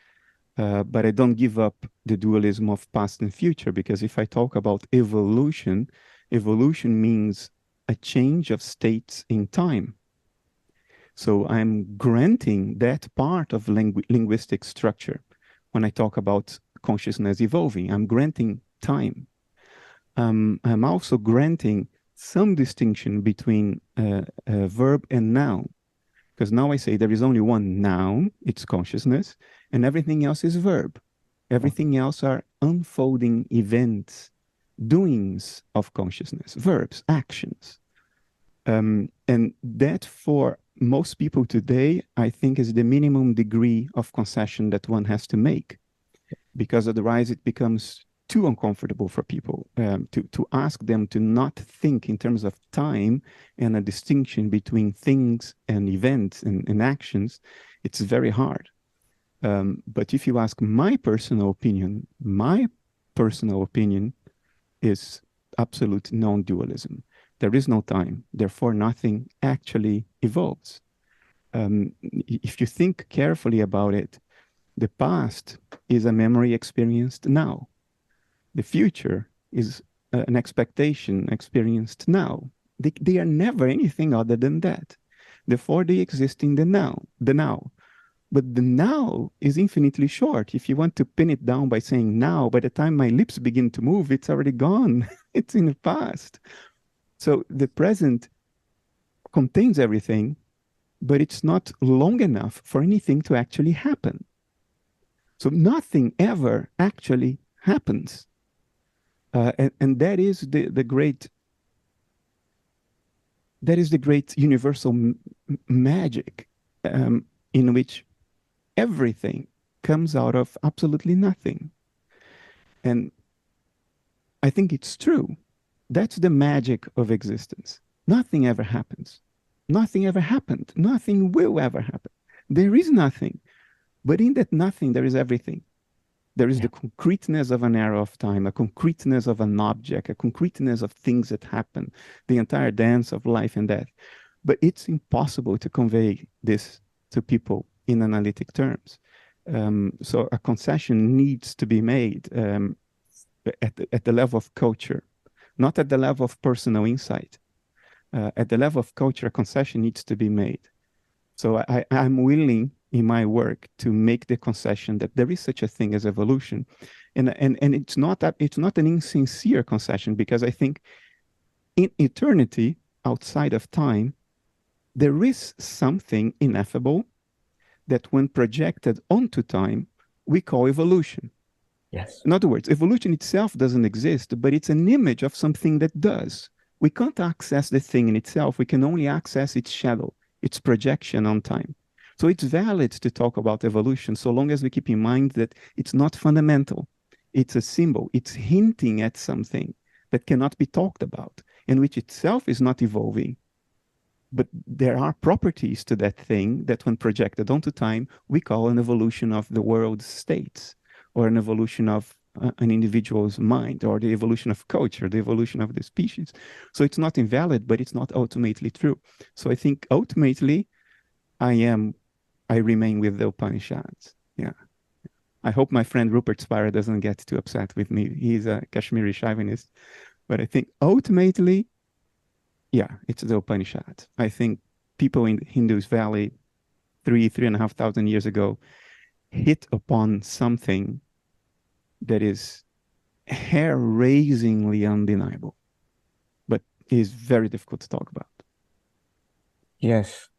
Speaker 3: but I don't give up the dualism of past and future, because if I talk about evolution, evolution means a change of states in time. So I'm granting that part of linguistic structure. When I talk about consciousness evolving, I'm granting time. I'm also granting some distinction between verb and noun. Because now I say there is only one noun, it's consciousness, and everything else is verb. Everything else are unfolding events, doings of consciousness, verbs, actions. And that for most people today, I think is the minimum degree of concession that one has to make, because otherwise it becomes too uncomfortable for people to ask them to not think in terms of time and a distinction between things and events and actions. It's very hard. But if you ask my personal opinion is absolute non-dualism. There is no time, therefore nothing actually evolves. If you think carefully about it, the past is a memory experienced now. The future is an expectation experienced now. They are never anything other than that. Therefore, they exist in the now. But the now is infinitely short. If you want to pin it down by saying now, by the time my lips begin to move, it's already gone. It's in the past. So the present contains everything, but it's not long enough for anything to actually happen. So nothing ever actually happens. And that is the great universal magic in which everything comes out of absolutely nothing. And I think it's true. That's the magic of existence. Nothing ever happens. Nothing ever happened. Nothing will ever happen. There is nothing. But in that nothing, there is everything. There is the concreteness of an era of time, a concreteness of an object, a concreteness of things that happen, the entire dance of life and death. But it's impossible to convey this to people in analytic terms. So a concession needs to be made at the level of culture, not at the level of personal insight. At the level of culture, a concession needs to be made. So I'm willing in my work to make the concession that there is such a thing as evolution. And it's not an insincere concession, because I think in eternity, outside of time, there is something ineffable that when projected onto time, we call evolution.
Speaker 2: Yes.
Speaker 3: In other words, evolution itself doesn't exist, but it's an image of something that does. We can't access the thing in itself. We can only access its shadow, its projection on time. So it's valid to talk about evolution so long as we keep in mind that it's not fundamental. It's a symbol. It's hinting at something that cannot be talked about, and which itself is not evolving. But there are properties to that thing that when projected onto time, we call an evolution of the world's states, or an evolution of an individual's mind, or the evolution of culture, the evolution of the species. So it's not invalid, but it's not ultimately true. So I think ultimately I remain with the Upanishads. Yeah. I hope my friend Rupert Spira doesn't get too upset with me. He's a Kashmiri chauvinist. But I think ultimately, yeah, it's the Upanishad. I think people in Hindus Valley 3,500 years ago hit upon something that is hair-raisingly undeniable, but is very difficult to talk about.
Speaker 2: Yes,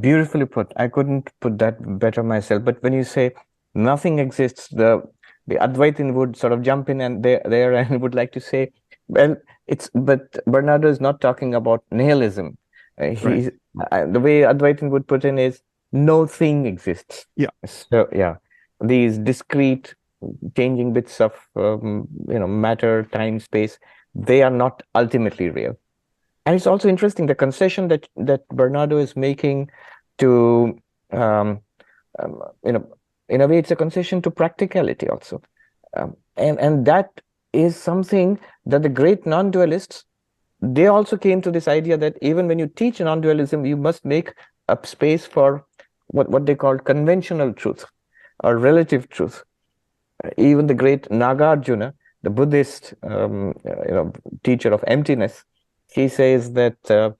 Speaker 2: beautifully put. I couldn't put that better myself. But when you say nothing exists, the Advaitin would sort of jump in and there and would like to say, well, but Bernardo is not talking about nihilism. He's the way Advaitin would put in is no thing exists.
Speaker 3: Yeah.
Speaker 2: So yeah, these discrete changing bits of matter, time, space, they are not ultimately real. And it's also interesting the concession that Bernardo is making to in a way it's a concession to practicality also, and that is something that the great non-dualists, they also came to this idea that even when you teach non-dualism, you must make a space for what they call conventional truth or relative truth. Even the great Nagarjuna, the Buddhist teacher of emptiness, he says that the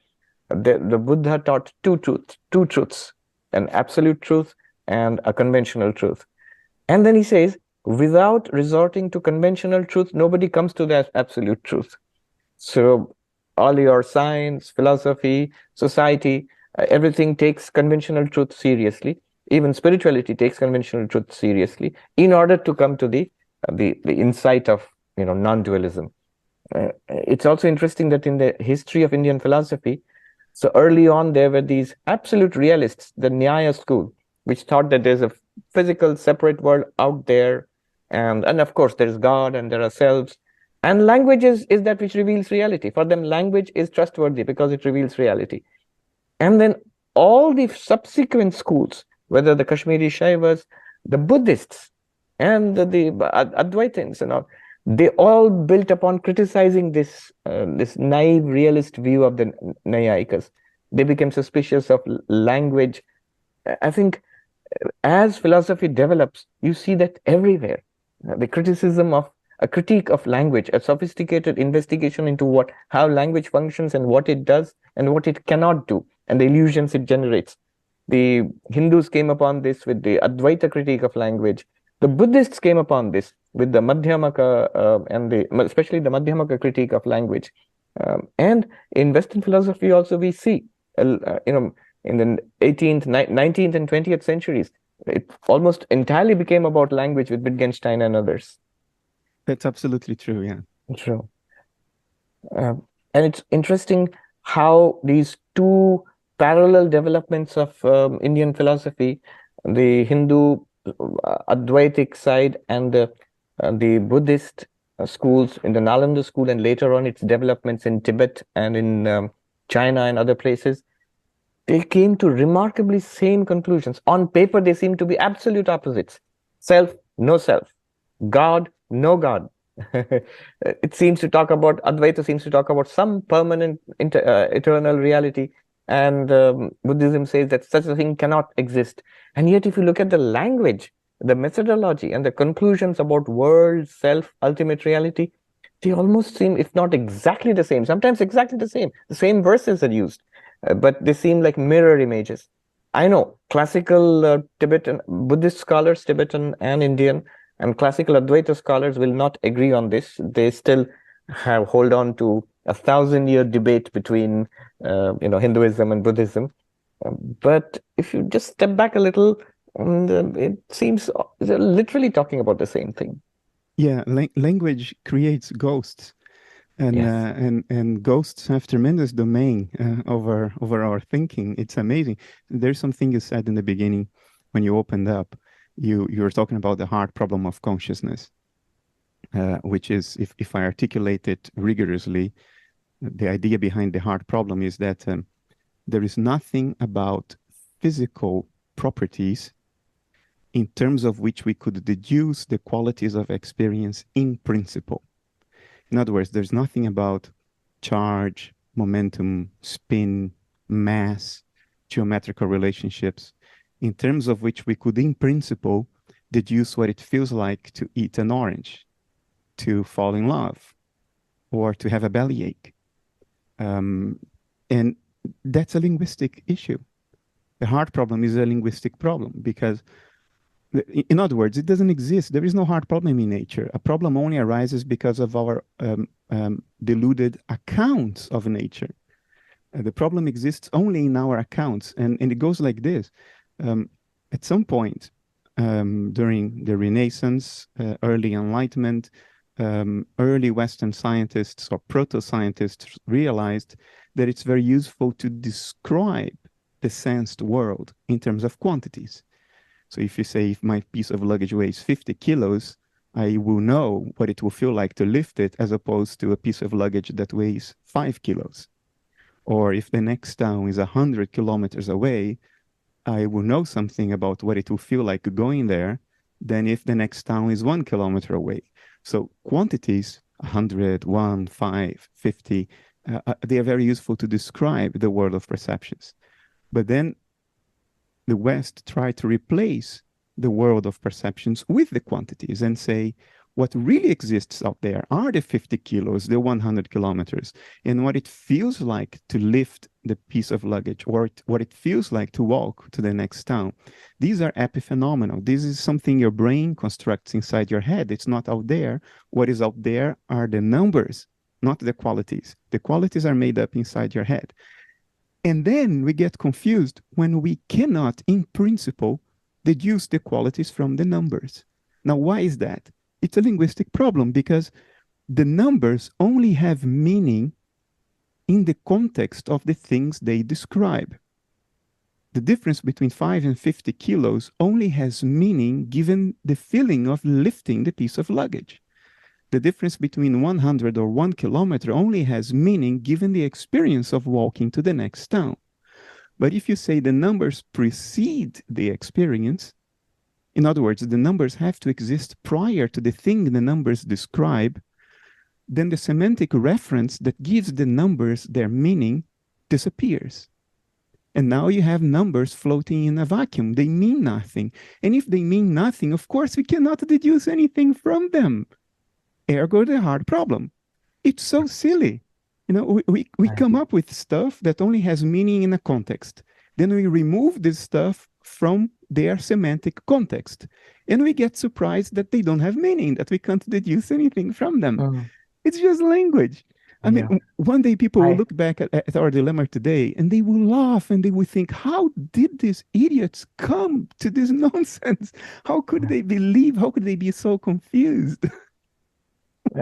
Speaker 2: Buddha taught two truths, an absolute truth and a conventional truth. And then he says, without resorting to conventional truth, nobody comes to that absolute truth. So all your science, philosophy, society, everything takes conventional truth seriously. Even spirituality takes conventional truth seriously in order to come to the insight of non-dualism. It's also interesting that in the history of Indian philosophy, so early on there were these absolute realists, the Nyaya school, which thought that there's a physical separate world out there, and of course there's God and there are selves, and language is that which reveals reality. For them, language is trustworthy because it reveals reality. And then all the subsequent schools, whether the Kashmiri Shaivas, the Buddhists, and the Advaitins and all, they all built upon criticizing this naive realist view of the Naiyayikas. They became suspicious of language. I think as philosophy develops, you see that everywhere. The criticism of a critique of language, a sophisticated investigation into how language functions and what it does and what it cannot do, and the illusions it generates. The Hindus came upon this with the Advaita critique of language. The Buddhists came upon this with the Madhyamaka especially the Madhyamaka critique of language. And in Western philosophy also we see, in the 18th, 19th and 20th centuries, it almost entirely became about language with Wittgenstein and others.
Speaker 3: That's absolutely true, yeah.
Speaker 2: True. And it's interesting how these two parallel developments of Indian philosophy, the Hindu Advaitic side and the Buddhist schools in the Nalanda school, and later on its developments in Tibet and in China and other places, they came to remarkably same conclusions. On paper, they seem to be absolute opposites. Self, no self. God, no God. It seems to talk about, Advaita seems to talk about some permanent eternal reality, and Buddhism says that such a thing cannot exist. And yet if you look at the language, the methodology, and the conclusions about world, self, ultimate reality, they almost seem, if not exactly the same, sometimes exactly the same verses are used, but they seem like mirror images. I know classical Tibetan Buddhist scholars, Tibetan and Indian, and classical Advaita scholars will not agree on this. They still hold on to 1,000-year debate between Hinduism and Buddhism. But if you just step back a little, it seems they're literally talking about the same thing.
Speaker 3: Yeah, language creates ghosts, and
Speaker 2: Yes.
Speaker 3: And ghosts have tremendous domain over our thinking. It's amazing. There's something you said in the beginning when you opened up. You were talking about the hard problem of consciousness, which is, if I articulate it rigorously, the idea behind the hard problem is that there is nothing about physical properties in terms of which we could deduce the qualities of experience in principle. In other words, there's nothing about charge, momentum, spin, mass, geometrical relationships, in terms of which we could, in principle, deduce what it feels like to eat an orange, to fall in love, or to have a bellyache. And that's a linguistic issue. The heart problem is a linguistic problem because, in other words, it doesn't exist. There is no heart problem in nature. A problem only arises because of our deluded accounts of nature. The problem exists only in our accounts. And it goes like this. At some point during the Renaissance, early Enlightenment, early Western scientists or proto-scientists realized that it's very useful to describe the sensed world in terms of quantities. So if you say, if my piece of luggage weighs 50 kilos, I will know what it will feel like to lift it as opposed to a piece of luggage that weighs 5 kilos. Or if the next town is 100 kilometers away, I will know something about what it will feel like going there than if the next town is 1 kilometer away. So quantities, 100, 1, 5, 50, they are very useful to describe the world of perceptions. But then the West tried to replace the world of perceptions with the quantities and say, what really exists out there are the 50 kilos, the 100 kilometers, and what it feels like to lift the piece of luggage, or what it feels like to walk to the next town. These are epiphenomenal. This is something your brain constructs inside your head. It's not out there. What is out there are the numbers, not the qualities. The qualities are made up inside your head. And then we get confused when we cannot, in principle, deduce the qualities from the numbers. Now, why is that? It's a linguistic problem because the numbers only have meaning in the context of the things they describe. The difference between 5 and 50 kilos only has meaning given the feeling of lifting the piece of luggage. The difference between 100 or 1 kilometer only has meaning given the experience of walking to the next town. But if you say the numbers precede the experience, in other words, the numbers have to exist prior to the thing the numbers describe, then the semantic reference that gives the numbers their meaning disappears. And now you have numbers floating in a vacuum. They mean nothing. And if they mean nothing, of course, we cannot deduce anything from them. Ergo, the hard problem. It's so silly. You know, we come up with stuff that only has meaning in a context. Then we remove this stuff from their semantic context. And we get surprised that they don't have meaning, that we can't deduce anything from them. It's just language. I mean, one day people will look back at our dilemma today and they will laugh and they will think, how did these idiots come to this nonsense? How could they believe? How could they be so confused?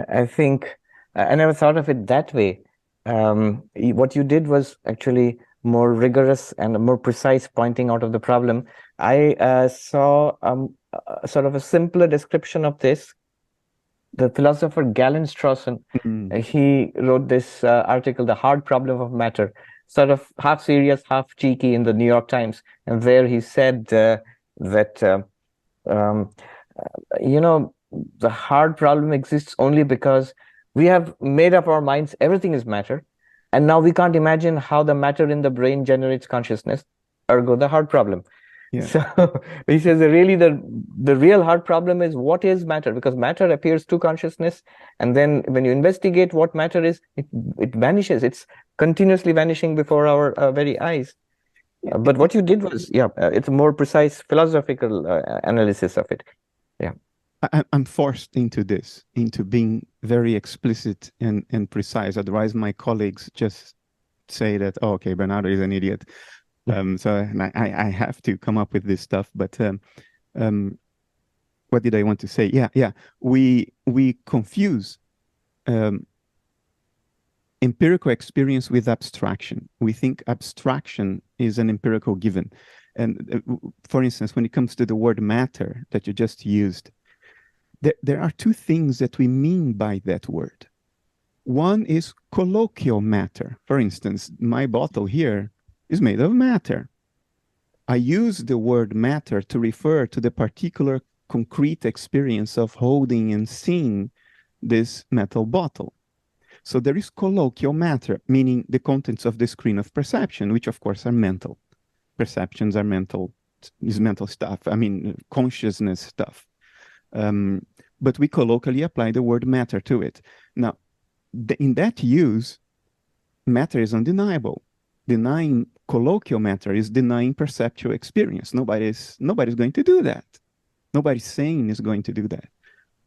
Speaker 2: I think I never thought of it that way. What you did was actually more rigorous and more precise pointing out of the problem. I saw sort of a simpler description of this. The philosopher Galen Strawson, he wrote this article, The Hard Problem of Matter, sort of half serious, half cheeky in the New York Times. And there he said that, you know, the hard problem exists only because we have made up our minds everything is matter. And now we can't imagine how the matter in the brain generates consciousness, ergo the hard problem. Yeah. So he says really the real hard problem is what is matter, because matter appears to consciousness, and then when you investigate what matter is, it vanishes. It's continuously vanishing before our very eyes. But what you did was, it's a more precise philosophical analysis of it. Yeah.
Speaker 3: I'm forced into this, into being very explicit and precise. Otherwise, my colleagues just say that, oh, okay, Bernardo is an idiot. So I have to come up with this stuff. But what did I want to say? We confuse empirical experience with abstraction. We think abstraction is an empirical given. And for instance, when it comes to the word matter that you just used, there are two things that we mean by that word. One is colloquial matter. For instance, my bottle here is made of matter. I use the word matter to refer to the particular concrete experience of holding and seeing this metal bottle. So there is colloquial matter, meaning the contents of the screen of perception, which of course are mental. Perceptions are mental is mental stuff. I mean, consciousness stuff. But we colloquially apply the word matter to it. Now, in that use, matter is undeniable. Denying colloquial matter is denying perceptual experience. Nobody's going to do that. Nobody sane is going to do that.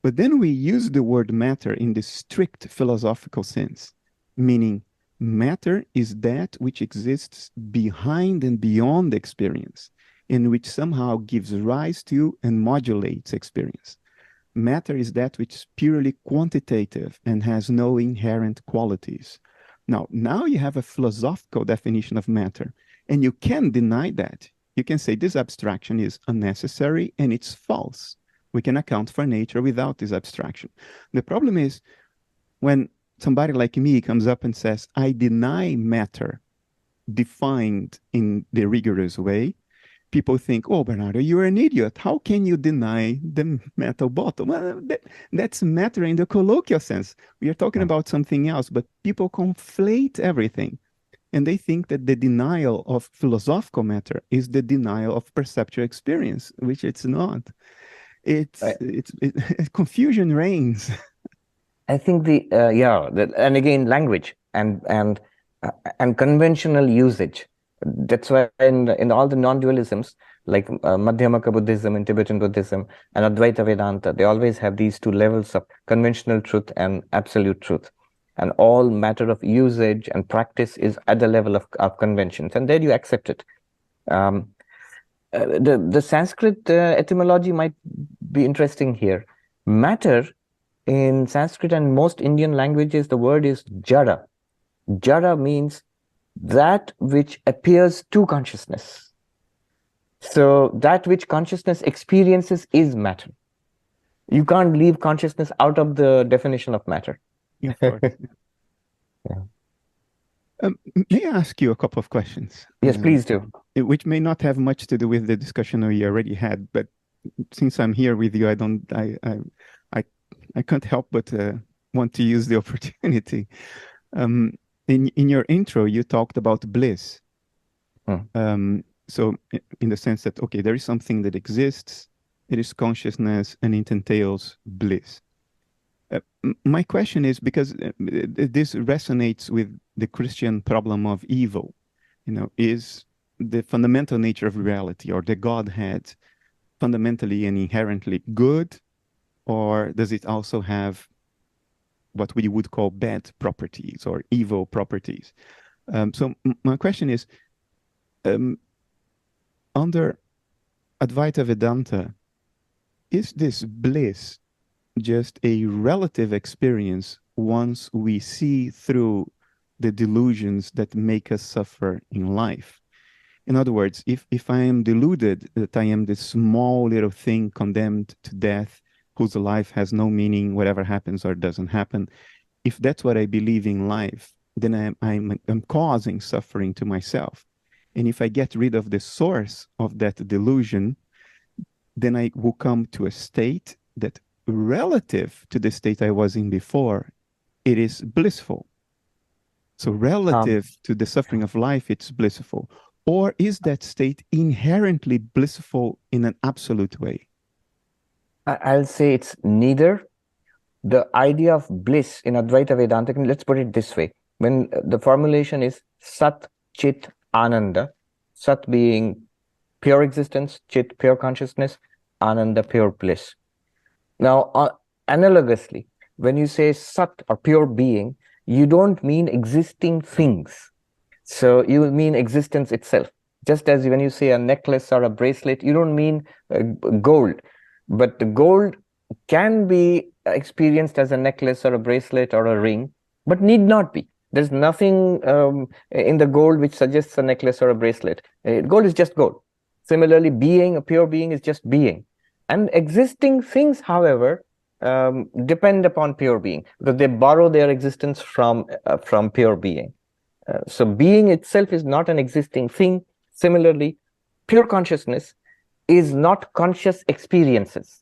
Speaker 3: But then we use the word matter in the strict philosophical sense, meaning matter is that which exists behind and beyond experience, and which somehow gives rise to and modulates experience. Matter is that which is purely quantitative and has no inherent qualities. Now you have a philosophical definition of matter, and you can deny that. You can say this abstraction is unnecessary and it's false. We can account for nature without this abstraction. The problem is when somebody like me comes up and says, I deny matter defined in the rigorous way, people think, oh, Bernardo, you're an idiot. How can you deny the metal bottle? Well, that's matter in the colloquial sense. We are talking about something else, but people conflate everything. And they think that the denial of philosophical matter is the denial of perceptual experience, which it's not. Confusion reigns.
Speaker 2: I think and again, language and conventional usage. That's why in all the non-dualisms, like Madhyamaka Buddhism and Tibetan Buddhism and Advaita-vedanta, they always have these two levels of conventional truth and absolute truth. And all matter of usage and practice is at the level of conventions. And there you accept it. The Sanskrit etymology might be interesting here. Matter in Sanskrit and most Indian languages, the word is jada. Jada means that which appears to consciousness. So that which consciousness experiences is matter. You can't leave consciousness out of the definition of matter.
Speaker 3: Yeah, of course. Yeah. May I ask you a couple of questions?
Speaker 2: Yes, please do.
Speaker 3: Which may not have much to do with the discussion we already had, but since I'm here with you, I can't help but want to use the opportunity. In your intro, you talked about bliss. So in the sense that, okay, there is something that exists, it is consciousness, and it entails bliss. My question is, because this resonates with the Christian problem of evil, is the fundamental nature of reality or the Godhead fundamentally and inherently good, or does it also have what we would call bad properties or evil properties? So my question is, under Advaita-vedanta, is this bliss just a relative experience once we see through the delusions that make us suffer in life? In other words, if I am deluded that I am this small little thing condemned to death, whose life has no meaning, whatever happens or doesn't happen, if that's what I believe in life, then I'm causing suffering to myself. And if I get rid of the source of that delusion, then I will come to a state that, relative to the state I was in before, it is blissful. So relative to the suffering of life, it's blissful. Or is that state inherently blissful in an absolute way?
Speaker 2: I'll say it's neither. The idea of bliss in Advaita Vedanta, let's put it this way. When the formulation is Sat, Chit, Ananda, Sat being pure existence, Chit, pure consciousness, Ananda, pure bliss. Now, analogously, when you say Sat or pure being, you don't mean existing things. So you mean existence itself. Just as when you say a necklace or a bracelet, you don't mean gold. But the gold can be experienced as a necklace or a bracelet or a ring, but need not be. There's nothing in the gold which suggests a necklace or a bracelet. Gold is just gold. Similarly, being, a pure being, is just being. And existing things, however, depend upon pure being, because they borrow their existence from pure being. So being itself is not an existing thing. Similarly, pure consciousness is not conscious experiences.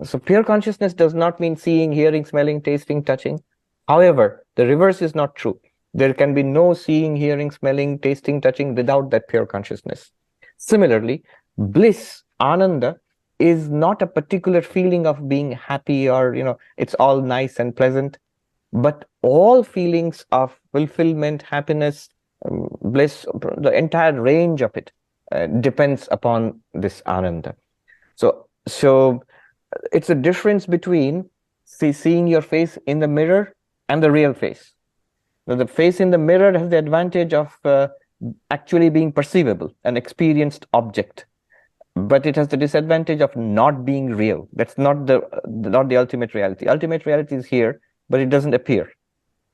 Speaker 2: So pure consciousness does not mean seeing, hearing, smelling, tasting, touching. However, the reverse is not true. There can be no seeing, hearing, smelling, tasting, touching without that pure consciousness. Similarly, Bliss, Ananda, is not a particular feeling of being happy or, it's all nice and pleasant, but all feelings of fulfillment, happiness, bliss, the entire range of it depends upon this Ananda. So it's a difference between seeing your face in the mirror and the real face. Now, the face in the mirror has the advantage of actually being perceivable, an experienced object, but it has the disadvantage of not being real. That's not the ultimate reality. Ultimate reality is here, but it doesn't appear.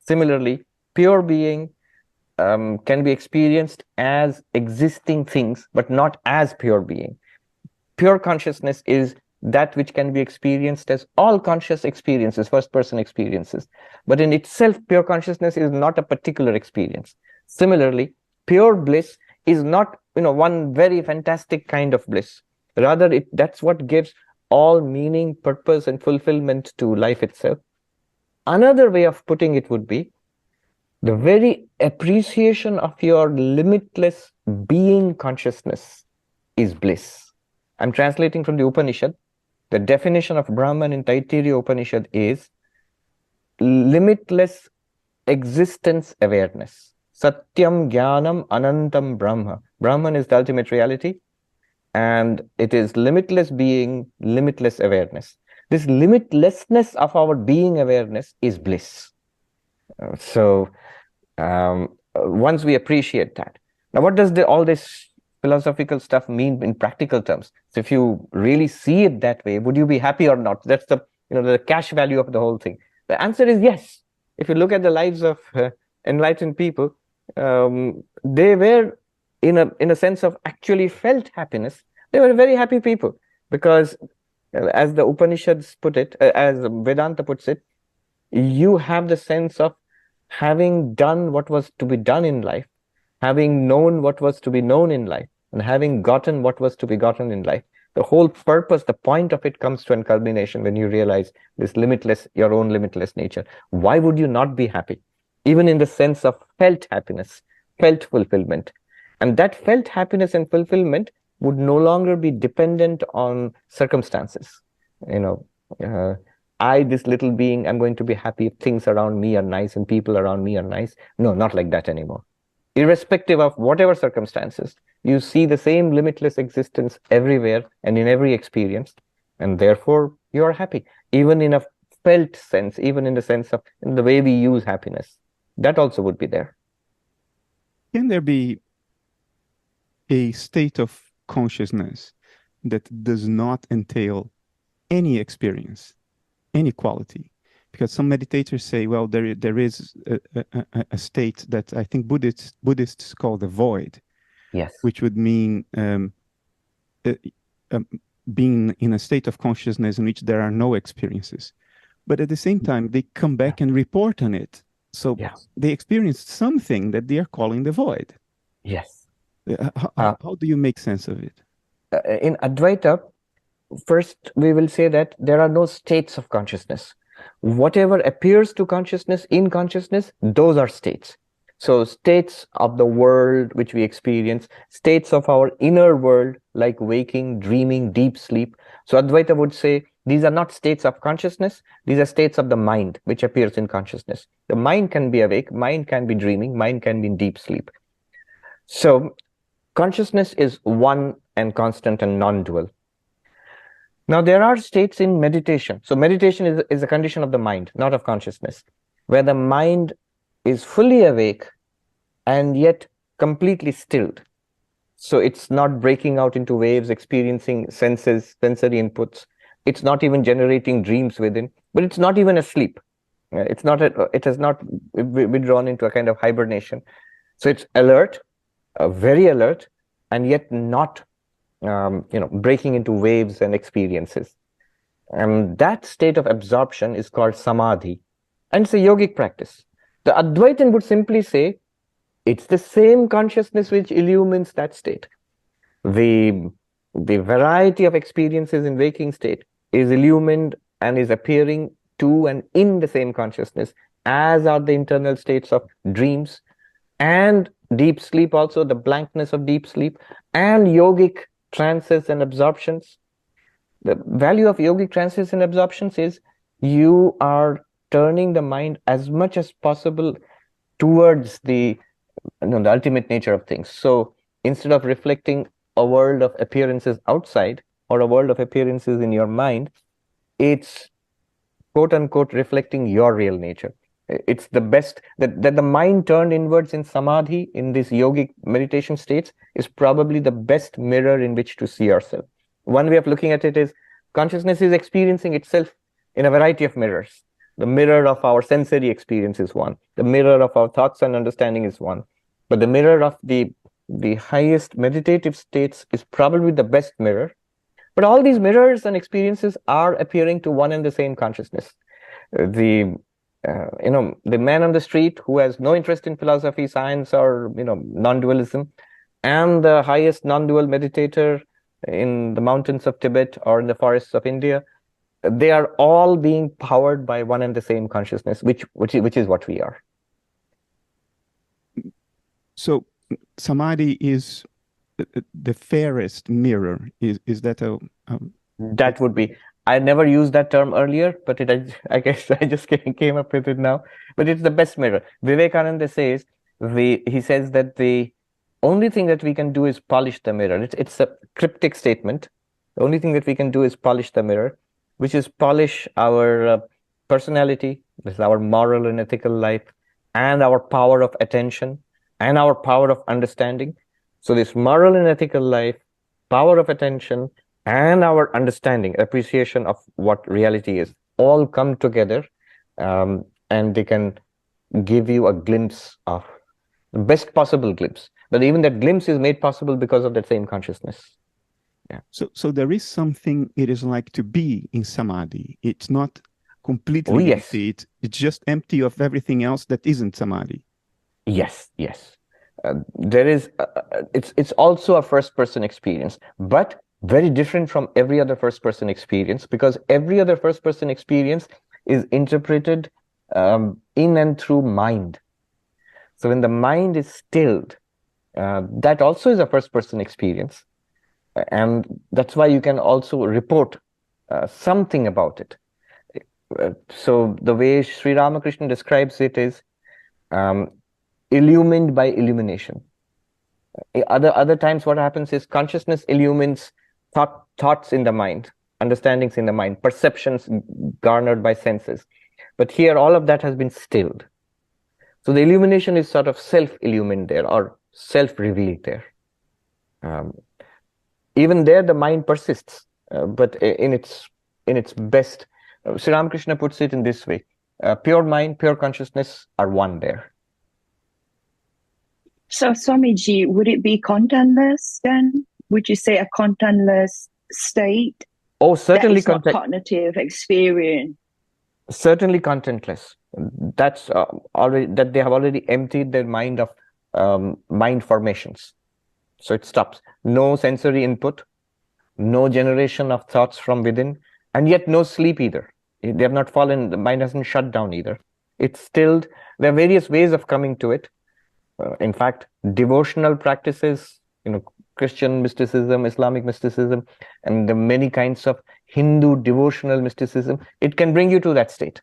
Speaker 2: Similarly, pure being can be experienced as existing things, but not as pure being. Pure consciousness is that which can be experienced as all conscious experiences, first-person experiences. But in itself, pure consciousness is not a particular experience. Similarly, pure bliss is not, one very fantastic kind of bliss. Rather, that's what gives all meaning, purpose, and fulfillment to life itself. Another way of putting it would be the very appreciation of your limitless being consciousness is bliss. I'm translating from the Upanishad. The definition of Brahman in Taittiriya Upanishad is limitless existence awareness. Satyam Jnanam Anantam Brahma. Brahman is the ultimate reality, and it is limitless being, limitless awareness. This limitlessness of our being awareness is bliss. Once we appreciate that. Now, what does all this philosophical stuff mean in practical terms? So if you really see it that way, would you be happy or not? That's the cash value of the whole thing. The answer is yes. If you look at the lives of enlightened people, they were in a sense of actually felt happiness. They were very happy people because, as the Upanishads put it, as Vedanta puts it, you have the sense of having done what was to be done in life, having known what was to be known in life, and having gotten what was to be gotten in life. The whole purpose, the point of it comes to a culmination when you realize this limitless, your own limitless nature. Why would you not be happy? Even in the sense of felt happiness, felt fulfillment. And that felt happiness and fulfillment would no longer be dependent on circumstances. I, this little being, I'm going to be happy if things around me are nice and people around me are nice. No, not like that anymore. Irrespective of whatever circumstances, you see the same limitless existence everywhere and in every experience, and therefore you are happy, even in a felt sense, even in the sense of in the way we use happiness. That also would be there.
Speaker 3: Can there be a state of consciousness that does not entail any experience, any quality? Because some meditators say, well, there is a state that I think Buddhists call the void.
Speaker 2: Yes.
Speaker 3: Which would mean being in a state of consciousness in which there are no experiences. But at the same time, they come back and report on it. So they experienced something that they are calling the void.
Speaker 2: Yes.
Speaker 3: How do you make sense of it?
Speaker 2: In Advaita, first we will say that there are no states of consciousness. Whatever appears to consciousness in consciousness, those are states. So states of the world which we experience, states of our inner world like waking, dreaming, deep sleep. So Advaita would say these are not states of consciousness, these are states of the mind which appears in consciousness. The mind can be awake, mind can be dreaming, mind can be in deep sleep. So consciousness is one and constant and non-dual. Now, there are states in meditation. So meditation is a condition of the mind, not of consciousness, where the mind is fully awake and yet completely stilled. So it's not breaking out into waves, experiencing sensory inputs. It's not even generating dreams within, but it's not even asleep. It has not withdrawn into a kind of hibernation. So it's alert, very alert, and yet not breaking into waves and experiences. And that state of absorption is called samadhi. And it's a yogic practice. The Advaitin would simply say, it's the same consciousness which illumines that state. The variety of experiences in waking state is illumined and is appearing to and in the same consciousness, as are the internal states of dreams and deep sleep, also the blankness of deep sleep, and yogic trances and absorptions. The value of yogic trances and absorptions is you are turning the mind as much as possible towards the ultimate nature of things. So instead of reflecting a world of appearances outside or a world of appearances in your mind, it's quote unquote reflecting your real nature. It's the best that the mind turned inwards in samadhi, in these yogic meditation states, is probably the best mirror in which to see yourself. One way of looking at it is consciousness is experiencing itself in a variety of mirrors. The mirror of our sensory experience is one. The mirror of our thoughts and understanding is one. But the mirror of the highest meditative states is probably the best mirror. But all these mirrors and experiences are appearing to one and the same consciousness. The man on the street who has no interest in philosophy, science, or non-dualism, and the highest non-dual meditator in the mountains of Tibet or in the forests of India, they are all being powered by one and the same consciousness, which is what we are.
Speaker 3: So samadhi is the fairest mirror. Is that a
Speaker 2: that would be, I never used that term earlier, but I guess I just came up with it now. But it's the best mirror. Vivekananda says, he says that the only thing that we can do is polish the mirror. It's a cryptic statement. The only thing that we can do is polish the mirror, which is polish our personality, this is our moral and ethical life, and our power of attention, and our power of understanding. So this moral and ethical life, power of attention, and our understanding, appreciation of what reality is, all come together, and they can give you a glimpse of the best possible glimpse. But even that glimpse is made possible because of that same consciousness. Yeah.
Speaker 3: So there is something it is like to be in samadhi. It's not completely empty. It's just empty of everything else that isn't samadhi.
Speaker 2: Yes. There is. It's also a first-person experience, but very different from every other first-person experience, because every other first-person experience is interpreted in and through mind. So when the mind is stilled, that also is a first-person experience. And that's why you can also report something about it. So the way Sri Ramakrishna describes it is illumined by illumination. Other times what happens is consciousness illumines thoughts in the mind, understandings in the mind, perceptions garnered by senses. But here all of that has been stilled. So the illumination is sort of self-illumined there, or self-revealed there. Even there the mind persists, but in its best. Sri Ramakrishna puts it in this way: pure mind, pure consciousness are one there.
Speaker 4: So Swamiji, would it be contentless then? Would you say a contentless state?
Speaker 2: Oh, certainly
Speaker 4: cognitive experience.
Speaker 2: Certainly contentless. That's already, that they have already emptied their mind of mind formations. So it stops. No sensory input, no generation of thoughts from within, and yet no sleep either. They have not fallen, the mind hasn't shut down either. It's stilled. There are various ways of coming to it. In fact, devotional practices, Christian mysticism, Islamic mysticism, and the many kinds of Hindu devotional mysticism, it can bring you to that state.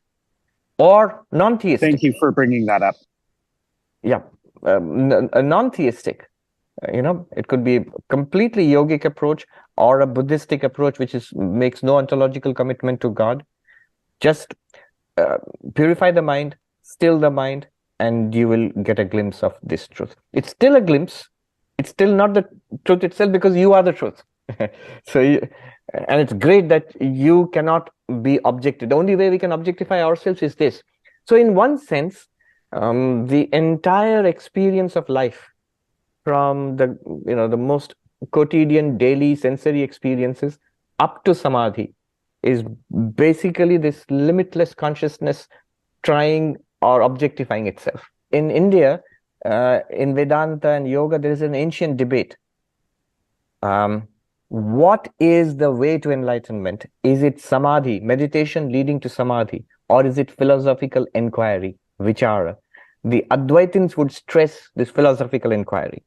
Speaker 2: Or non-theistic.
Speaker 5: Thank you for bringing that up.
Speaker 2: Yeah, a non-theistic. It could be a completely yogic approach or a Buddhistic approach, which makes no ontological commitment to God. Just purify the mind, still the mind, and you will get a glimpse of this truth. It's still a glimpse. It's still not the truth itself, because you are the truth. And it's great that you cannot be objected. The only way we can objectify ourselves is this. So in one sense, the entire experience of life, from the most quotidian daily sensory experiences up to samadhi, is basically this limitless consciousness trying or objectifying itself. In India, in Vedanta and yoga, there is an ancient debate. What is the way to enlightenment? Is it samadhi, meditation leading to samadhi, or is it philosophical inquiry, vichara? The Advaitins would stress this philosophical inquiry.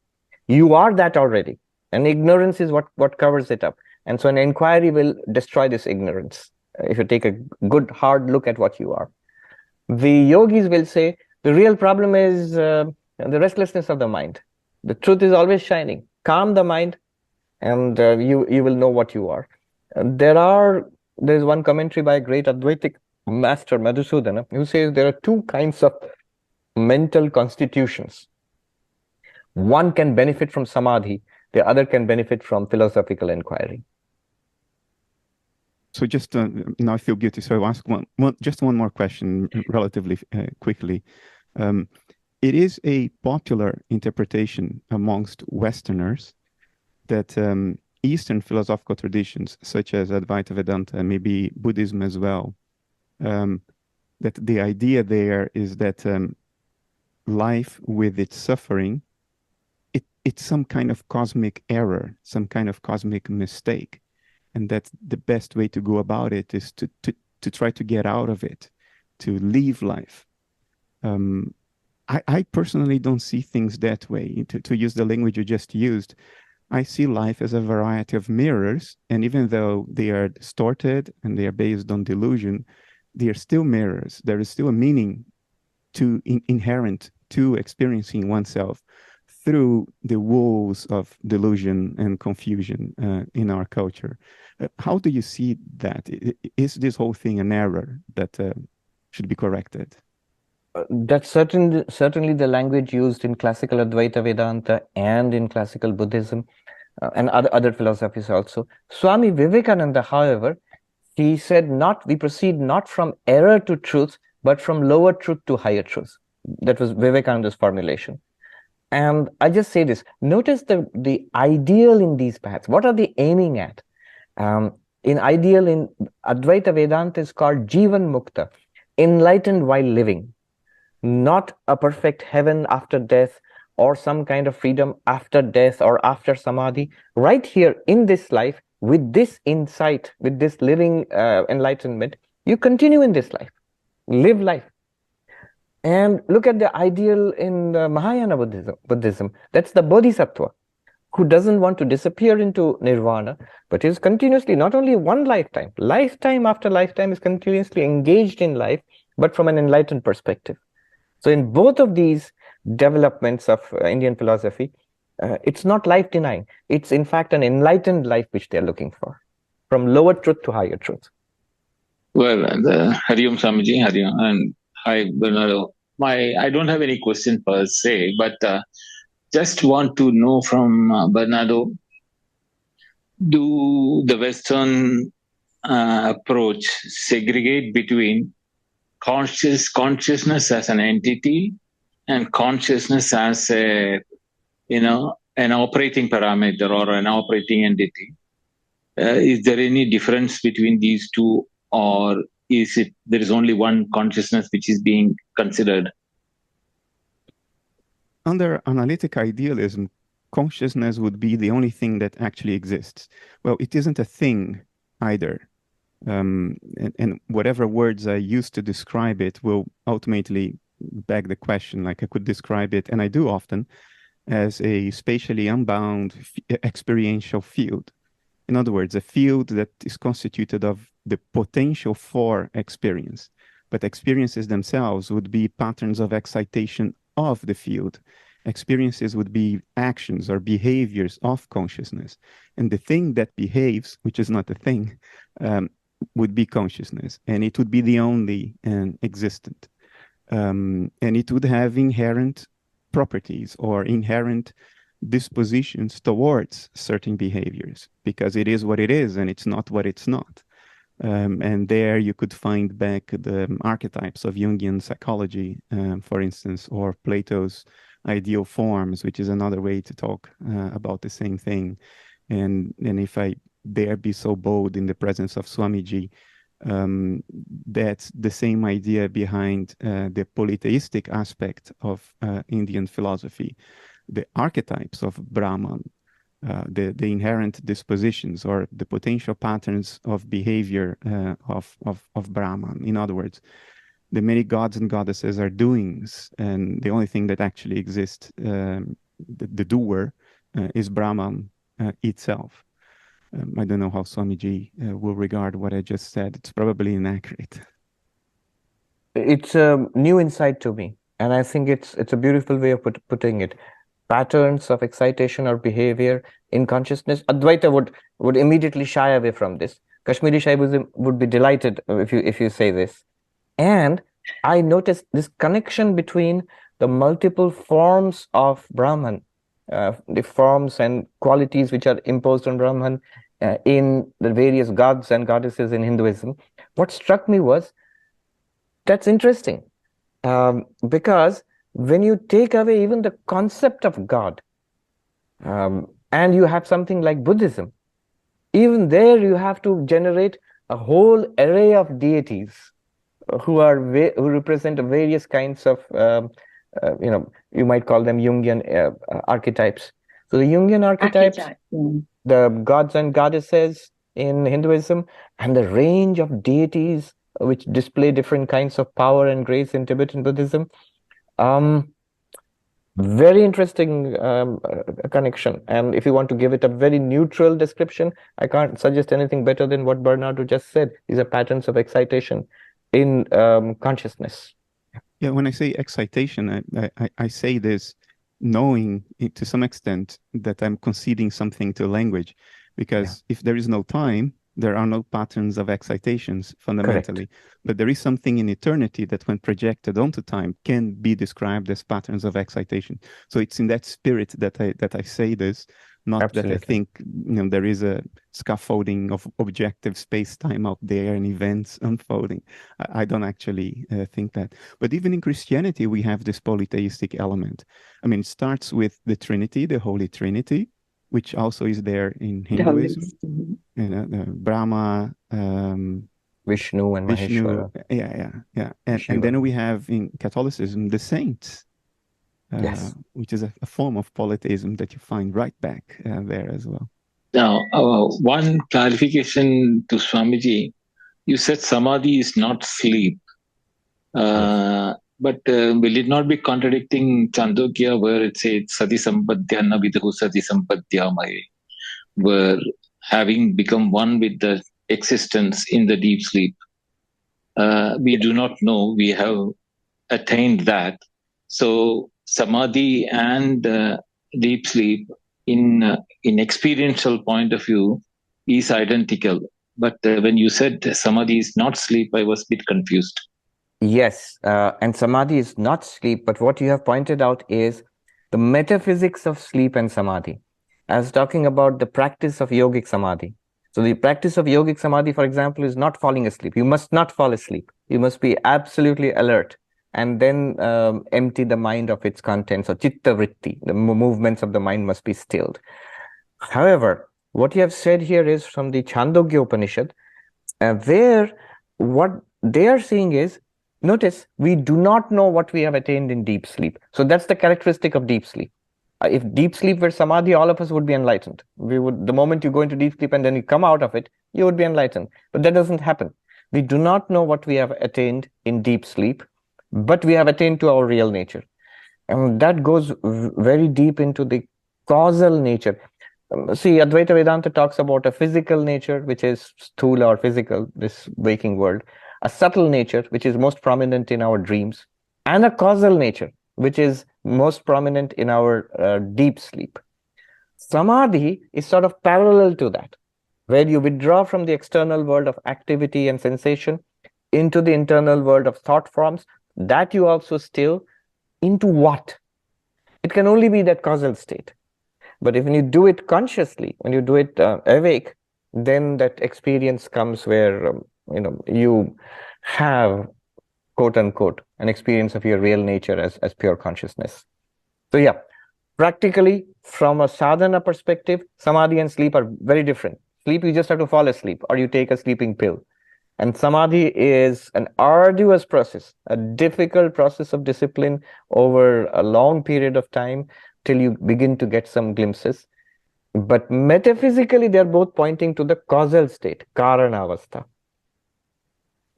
Speaker 2: You are that already. and ignorance is what covers it up. And so an inquiry will destroy this ignorance if you take a good hard look at what you are. The yogis will say the real problem is the restlessness of the mind. The truth is always shining. Calm the mind, and you will know what you are. There's one commentary by a great Advaitic master, Madhusudana, who says there are two kinds of mental constitutions. One can benefit from samadhi, the other can benefit from philosophical inquiry.
Speaker 3: So just now I feel guilty, so I'll ask just one more question relatively quickly. It is a popular interpretation amongst Westerners that Eastern philosophical traditions, such as Advaita-vedanta and maybe Buddhism as well, that the idea there is that life with its suffering, it's some kind of cosmic error, some kind of cosmic mistake. And that the best way to go about it is to try to get out of it, to leave life. I personally don't see things that way. To use the language you just used, I see life as a variety of mirrors, and even though they are distorted and they are based on delusion, they are still mirrors. There is still a meaning inherent to experiencing oneself through the walls of delusion and confusion in our culture. How do you see that? Is this whole thing an error that should be corrected?
Speaker 2: That's certainly the language used in classical Advaita Vedanta and in classical Buddhism and other philosophies also. Swami Vivekananda, however, he said we proceed not from error to truth, but from lower truth to higher truth. That was Vivekananda's formulation. And I just say this, notice the ideal in these paths. What are they aiming at? In Advaita Vedanta is called Jivan Mukta, enlightened while living, not a perfect heaven after death or some kind of freedom after death or after samadhi. Right here in this life, with this insight, with this living enlightenment, you continue in this life, live life. And look at the ideal in Mahayana Buddhism. That's the bodhisattva, who doesn't want to disappear into nirvana, but is continuously, not only one lifetime after lifetime, is continuously engaged in life, but from an enlightened perspective. So in both of these developments of Indian philosophy, it's not life denying. It's in fact an enlightened life which they're looking for, from lower truth to higher truth.
Speaker 5: Well, Hari Om Swamiji, Hari Om, and hi Bernardo. I don't have any question per se, but just want to know from Bernardo, do the Western approach segregate between consciousness as an entity and consciousness as an operating parameter or an operating entity? Is there any difference between these two, or there is only one consciousness which is being considered?
Speaker 3: Under analytic idealism, consciousness would be the only thing that actually exists. Well, it isn't a thing either. And whatever words I use to describe it will ultimately beg the question. Like I could describe it, and I do often, as a spatially unbound experiential field. In other words, a field that is constituted of the potential for experience, but experiences themselves would be patterns of excitation of the field. Experiences would be actions or behaviors of consciousness. And the thing that behaves, which is not a thing, would be consciousness. And it would be the only existent. And it would have inherent properties or inherent dispositions towards certain behaviors, because it is what it is and it's not what it's not. And there you could find back the archetypes of Jungian psychology, for instance, or Plato's ideal forms, which is another way to talk about the same thing. And if I dare be so bold in the presence of Swamiji, that's the same idea behind the polytheistic aspect of Indian philosophy. The archetypes of Brahman, the inherent dispositions or the potential patterns of behavior of Brahman. In other words, the many gods and goddesses are doings, and the only thing that actually exists, the doer, is Brahman itself. I don't know how Swamiji will regard what I just said. It's probably inaccurate.
Speaker 2: It's a new insight to me, and I think it's a beautiful way of putting it. Patterns of excitation or behavior in consciousness. Advaita would immediately shy away from this. Kashmiri Shaivism would be delighted if you say this. And I noticed this connection between the multiple forms of Brahman, the forms and qualities which are imposed on Brahman in the various gods and goddesses in Hinduism. What struck me was, that's interesting, because when you take away even the concept of God, and you have something like Buddhism, even there you have to generate a whole array of deities who represent various kinds of, you might call them Jungian archetypes. So the Jungian archetypes, the gods and goddesses in Hinduism, and the range of deities which display different kinds of power and grace in Tibetan Buddhism. Very interesting connection. And if you want to give it a very neutral description, I can't suggest anything better than what Bernardo just said. These are patterns of excitation in consciousness.
Speaker 3: Yeah, when I say excitation, I say this knowing to some extent that I'm conceding something to language, because if there is no time, there are no patterns of excitations fundamentally.
Speaker 2: Correct.
Speaker 3: But there is something in eternity that when projected onto time can be described as patterns of excitation. So it's in that spirit that I say this, not
Speaker 2: Absolutely.
Speaker 3: that I think there is a scaffolding of objective space-time out there and events unfolding. I don't actually think that. But even in Christianity, we have this polytheistic element. I mean, it starts with the Trinity, the Holy Trinity, which also is there in Hinduism. Brahma,
Speaker 2: Vishnu and Maheshwara.
Speaker 3: Yeah. And then we have in Catholicism the saints, which is a form of polytheism that you find right back there as well.
Speaker 5: Now, one clarification to Swamiji. You said samadhi is not sleep. But will it not be contradicting Chandogya, where it says sati sampadya na viduhu sati sampadya mai, where having become one with the existence in the deep sleep, we do not know we have attained that. So samadhi and deep sleep in experiential point of view is identical. But when you said samadhi is not sleep, I was a bit confused.
Speaker 2: Yes, and samadhi is not sleep, but what you have pointed out is the metaphysics of sleep and samadhi. I was talking about the practice of yogic samadhi. So the practice of yogic samadhi, for example, is not falling asleep. You must not fall asleep. You must be absolutely alert and then empty the mind of its contents, or chitta vritti. The movements of the mind must be stilled. However, what you have said here is from the Chandogya Upanishad, where what they are saying is, notice, we do not know what we have attained in deep sleep. So that's the characteristic of deep sleep. If deep sleep were samadhi, all of us would be enlightened. We would, the moment you go into deep sleep and then you come out of it, you would be enlightened. But that doesn't happen. We do not know what we have attained in deep sleep, but we have attained to our real nature. And that goes very deep into the causal nature. See, Advaita-vedanta talks about a physical nature, which is sthula or physical, this waking world, a subtle nature, which is most prominent in our dreams, and a causal nature, which is most prominent in our deep sleep. Samadhi is sort of parallel to that, where you withdraw from the external world of activity and sensation into the internal world of thought forms, that you also still into what? It can only be that causal state. But if you do it consciously, when you do it awake, then that experience comes where you have, quote unquote, an experience of your real nature as pure consciousness. So yeah, practically from a sadhana perspective, samadhi and sleep are very different. Sleep, you just have to fall asleep or you take a sleeping pill. And samadhi is an arduous process, a difficult process of discipline over a long period of time till you begin to get some glimpses. But metaphysically, they're both pointing to the causal state, karanavastha.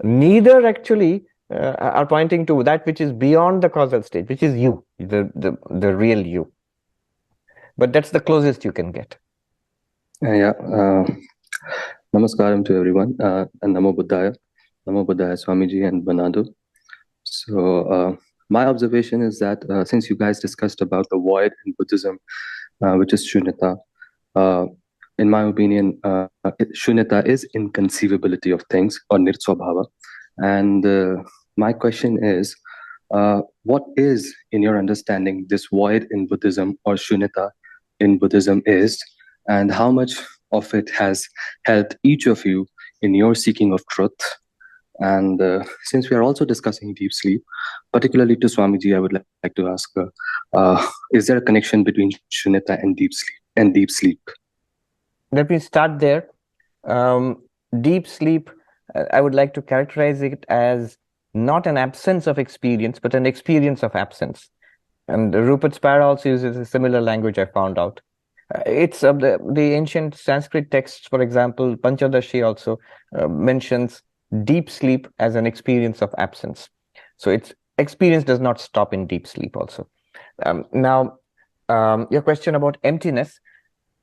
Speaker 2: Neither actually are pointing to that which is beyond the causal state, which is you, the real you. But that's the closest you can get.
Speaker 6: Namaskaram to everyone, and Namo Buddhaya, Swamiji and Bernardo. So my observation is that since you guys discussed about the void in Buddhism, which is shunyata, in my opinion, shunyata is inconceivability of things, or nirtsvabhava. And my question is, what is, in your understanding, this void in Buddhism or shunyata in Buddhism is, and how much of it has helped each of you in your seeking of truth? And since we are also discussing deep sleep, particularly to Swamiji, I would like to ask, is there a connection between shunyata and deep sleep?
Speaker 2: Let me start there. Deep sleep, I would like to characterize it as not an absence of experience, but an experience of absence. And Rupert Spira also uses a similar language, I found out. It's the ancient Sanskrit texts, for example, Panchadashi also mentions deep sleep as an experience of absence. So its experience does not stop in deep sleep also. Now, your question about emptiness,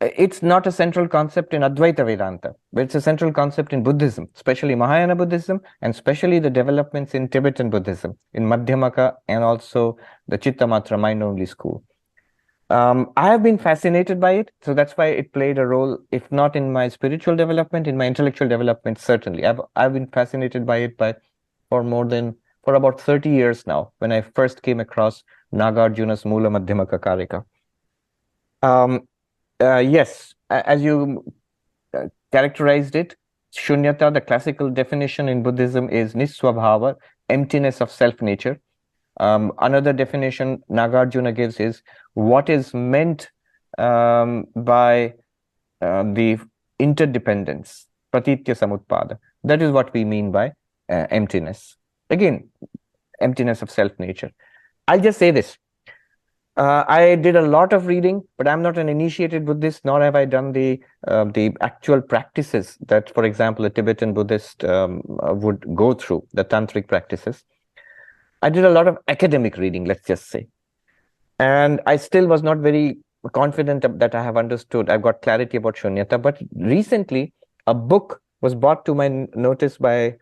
Speaker 2: it's not a central concept in Advaita-vedanta, but it's a central concept in Buddhism, especially Mahayana Buddhism, and especially the developments in Tibetan Buddhism, in Madhyamaka, and also the Chittamatra mind-only school. I have been fascinated by it, so that's why it played a role, if not in my spiritual development, in my intellectual development, certainly. I've been fascinated by it for about 30 years now, when I first came across Nagarjuna's Mula Madhyamaka Karika. Yes, as you characterized it, shunyata, the classical definition in Buddhism, is niswabhava, emptiness of self-nature. Another definition Nagarjuna gives is what is meant by the interdependence, pratitya samutpada. That is what we mean by emptiness. Again, emptiness of self-nature. I'll just say this. I did a lot of reading, but I'm not an initiated Buddhist, nor have I done the actual practices that, for example, a Tibetan Buddhist would go through, the tantric practices. I did a lot of academic reading, let's just say. And I still was not very confident that I have understood, I've got clarity about shunyata. But recently, a book was brought to my notice by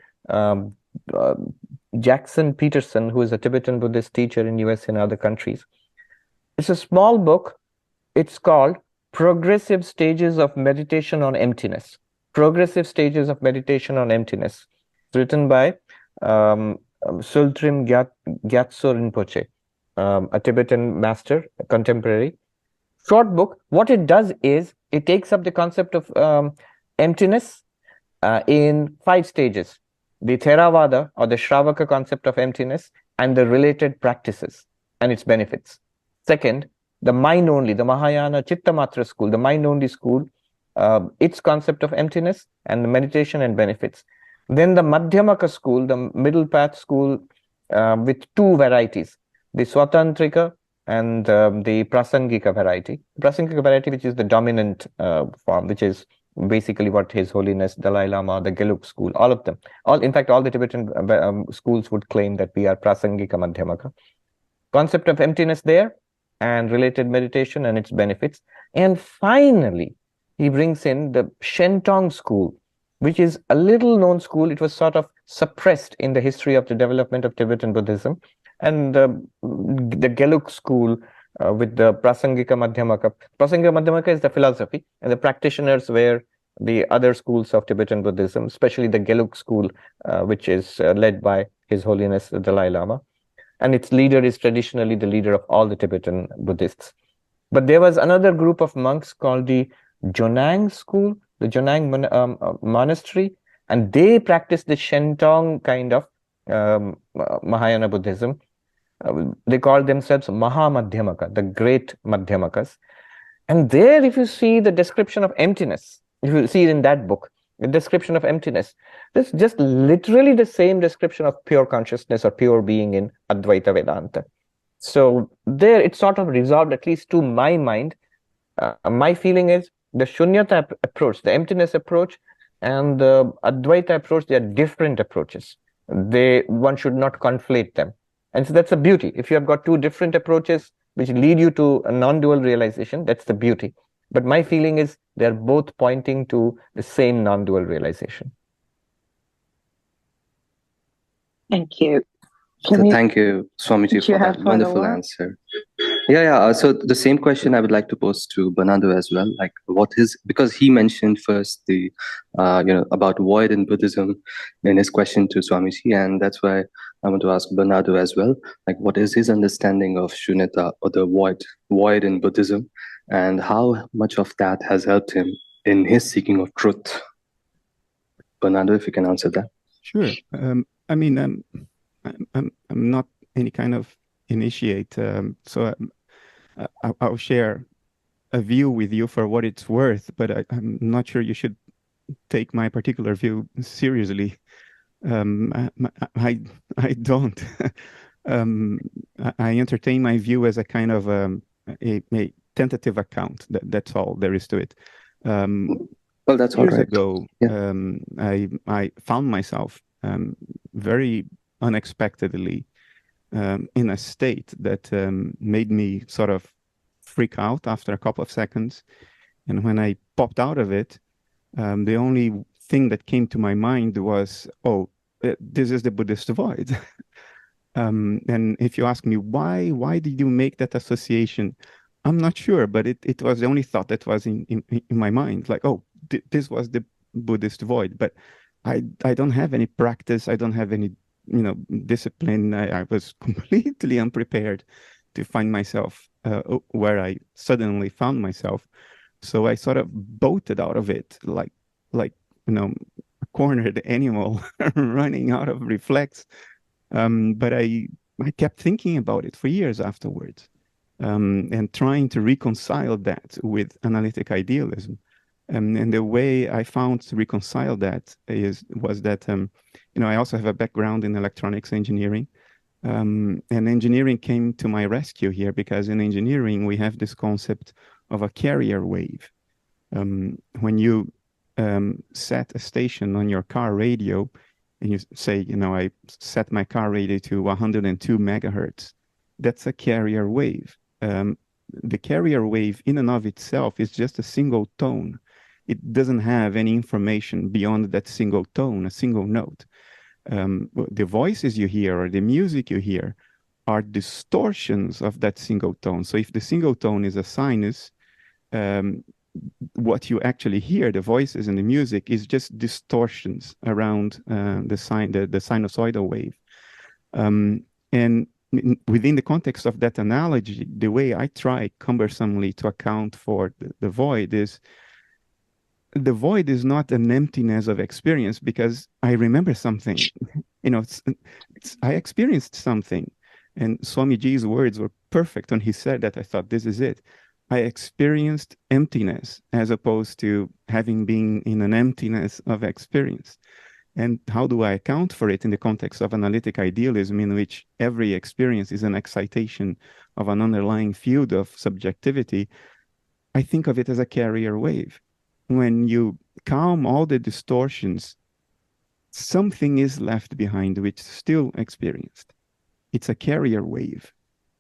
Speaker 2: Jackson Peterson, who is a Tibetan Buddhist teacher in US and other countries. It's a small book. It's called Progressive Stages of Meditation on Emptiness. Progressive Stages of Meditation on Emptiness. It's written by Sultrim Gyatso Rinpoche, a Tibetan master, a contemporary. Short book. What it does is, it takes up the concept of emptiness in 5 stages. The Theravada, or the Shravaka concept of emptiness, and the related practices and its benefits. Second, the mind-only, the Mahayana Chittamatra school, the mind-only school, its concept of emptiness and the meditation and benefits. Then the Madhyamaka school, the middle path school, with 2 varieties, the Swatantrika and the Prasangika variety. The Prasangika variety, which is the dominant form, which is basically what His Holiness Dalai Lama, the Gelug school, all of them. In fact, all the Tibetan schools would claim that we are Prasangika Madhyamaka. Concept of emptiness there, and related meditation and its benefits. And finally, he brings in the Shentong school, which is a little known school. It was sort of suppressed in the history of the development of Tibetan Buddhism. And the Gelug school with the Prasangika Madhyamaka. Prasangika Madhyamaka is the philosophy, and the practitioners were the other schools of Tibetan Buddhism, especially the Gelug school, which is led by His Holiness the Dalai Lama. And its leader is traditionally the leader of all the Tibetan Buddhists. But there was another group of monks called the Jonang school, the Jonang monastery, and they practiced the Shentong kind of Mahayana Buddhism. They called themselves Mahamadhyamaka, the great Madhyamakas. And there, if you see the description of emptiness, if you see it in that book, the description of emptiness, this just literally the same description of pure consciousness or pure being in Advaita Vedanta. So there it's sort of resolved, at least to my mind. My feeling is the shunyata approach, the emptiness approach, and the Advaita approach, they are different approaches. One should not conflate them. And so that's the beauty. If you have got 2 different approaches which lead you to a non-dual realization, that's the beauty. But my feeling is they're both pointing to the same non-dual realization.
Speaker 4: Thank you.
Speaker 6: So thank you, Swamiji, for that wonderful answer. Yeah. So the same question I would like to pose to Bernardo as well. Like, because he mentioned first the, about void in Buddhism in his question to Swamiji, and that's why I want to ask Bernardo as well. Like, what is his understanding of shunyata, or the void in Buddhism, and how much of that has helped him in his seeking of truth? Bernardo, if you can answer that.
Speaker 3: Sure. I mean, I'm not any kind of initiate, so I'll share a view with you for what it's worth, but I'm not sure you should take my particular view seriously. I don't. I entertain my view as a kind of a tentative account. That's all there is to it.
Speaker 6: Well, that's all right.
Speaker 3: Years ago,
Speaker 6: Yeah.
Speaker 3: I found myself very unexpectedly in a state that made me sort of freak out after a couple of seconds. And when I popped out of it, the only thing that came to my mind was, oh, this is the Buddhist void. And if you ask me why did you make that association? I'm not sure, but it was the only thought that was in my mind. Like, oh, this was the Buddhist void. But I don't have any practice. I don't have any discipline. I was completely unprepared to find myself where I suddenly found myself. So I sort of bolted out of it like a cornered animal running out of reflex. But I kept thinking about it for years afterwards, and trying to reconcile that with analytic idealism. And the way I found to reconcile that was that I also have a background in electronics engineering, and engineering came to my rescue here, because in engineering we have this concept of a carrier wave. When you set a station on your car radio, and you say, I set my car radio to 102 megahertz, that's a carrier wave. The carrier wave in and of itself is just a single tone. It doesn't have any information beyond that single tone, a single note. The voices you hear or the music you hear are distortions of that single tone. So if the single tone is a sinus, what you actually hear, the voices and the music, is just distortions around the sinusoidal wave. And within the context of that analogy, the way I try cumbersomely to account for the void is, the void is not an emptiness of experience, because I remember something. I experienced something. And Swamiji's words were perfect when he said that. I thought, this is it. I experienced emptiness, as opposed to having been in an emptiness of experience. And how do I account for it in the context of analytic idealism, in which every experience is an excitation of an underlying field of subjectivity? I think of it as a carrier wave. When you calm all the distortions, something is left behind which is still experienced. It's a carrier wave.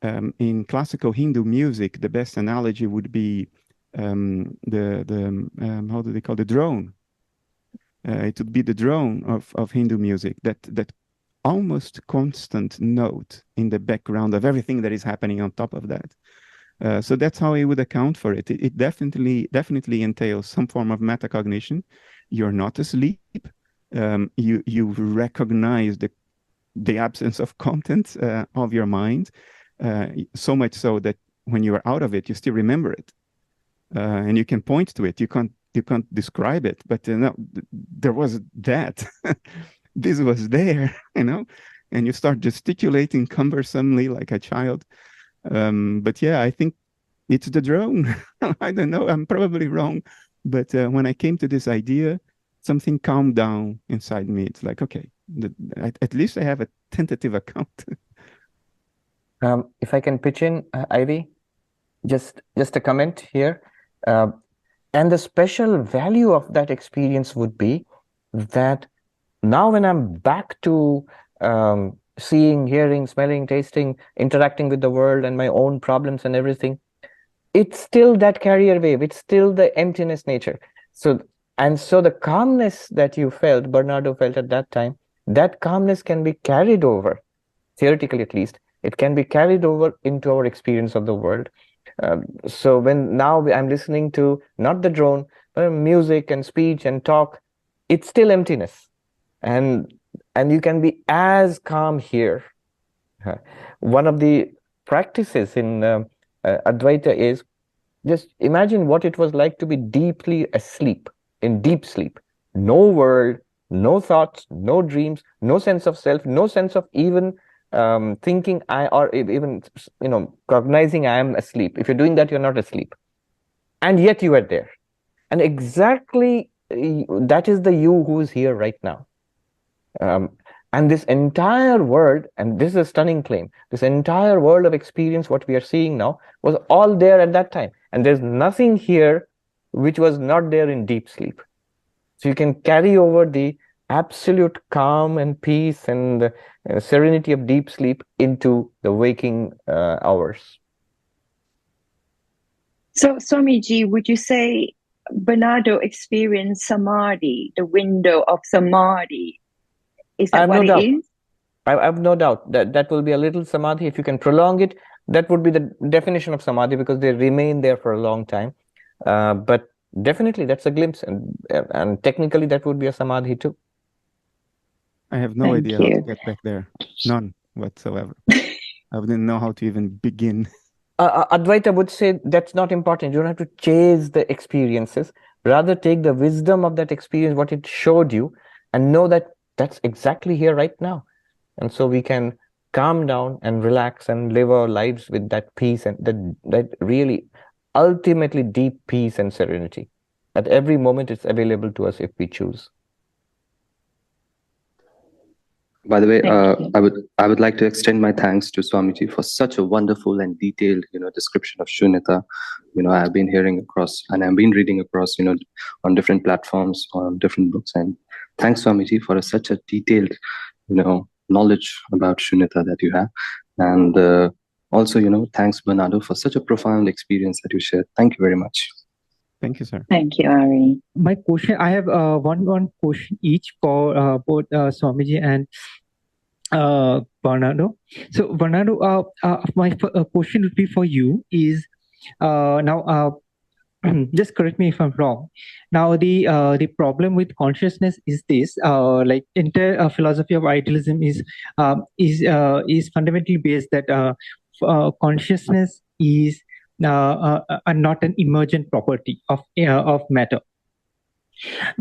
Speaker 3: In classical Hindu music, the best analogy would be how do they call the drone? It would be the drone of Hindu music, that almost constant note in the background of everything that is happening on top of that. So that's how I would account for it. It definitely entails some form of metacognition. You're not asleep. You recognize the absence of content of your mind, so much so that when you are out of it, you still remember it, and you can point to it. You can't describe it, but no, there was that. This was there, and you start gesticulating cumbersomely like a child. But yeah, I think it's the drone. I don't know, I'm probably wrong, but when I came to this idea, something calmed down inside me. It's like, okay, at least I have a tentative account.
Speaker 2: If I can pitch in, Ivy, just a comment here. And the special value of that experience would be that now when I'm back to seeing, hearing, smelling, tasting, interacting with the world and my own problems and everything, it's still that carrier wave. It's still the emptiness nature. So the calmness that you felt, Bernardo felt at that time, that calmness can be carried over, theoretically at least. It can be carried over into our experience of the world. So when now I'm listening to not the drone, but music and speech and talk, it's still emptiness, and you can be as calm here. One of the practices in Advaita is just imagine what it was like to be deeply asleep, in deep sleep. No world, no thoughts, no dreams, no sense of self, no sense of even thinking or even cognizing I am asleep. If you're doing that, you're not asleep, and yet you are there. And exactly that is the you who is here right now. And this entire world, and this is a stunning claim, this entire world of experience, what we are seeing now, was all there at that time. And there's nothing here which was not there in deep sleep. So you can carry over the absolute calm and peace and serenity of deep sleep into the waking hours.
Speaker 4: So, Swamiji, would you say Bernardo experienced samadhi, the window of samadhi? Is that what it is?
Speaker 2: I have no doubt that will be a little samadhi. If you can prolong it, that would be the definition of samadhi, because they remain there for a long time. But definitely that's a glimpse, and technically that would be a samadhi too.
Speaker 3: I have no idea how to get back there. None whatsoever. I wouldn't know how to even begin.
Speaker 2: Advaita would say that's not important. You don't have to chase the experiences. Rather, take the wisdom of that experience, what it showed you, and know that that's exactly here right now. And so we can calm down and relax and live our lives with that peace and that really ultimately deep peace and serenity. At every moment, it's available to us if we choose.
Speaker 6: By the way, I would like to extend my thanks to Swamiji for such a wonderful and detailed, description of Shunyata. I've been hearing across, and I've been reading across, on different platforms, on different books. And thanks, Swamiji, for such a detailed, knowledge about Shunyata that you have. And also, thanks, Bernardo, for such a profound experience that you shared. Thank you very much.
Speaker 3: Thank you, sir.
Speaker 4: Thank you, Ari.
Speaker 7: My question, I have one question each for both Swamiji and Bernardo. So, Bernardo, my question would be for you is now. Just correct me if I'm wrong. Now, the problem with consciousness is this: like entire philosophy of idealism is fundamentally based that consciousness is not an emergent property of matter.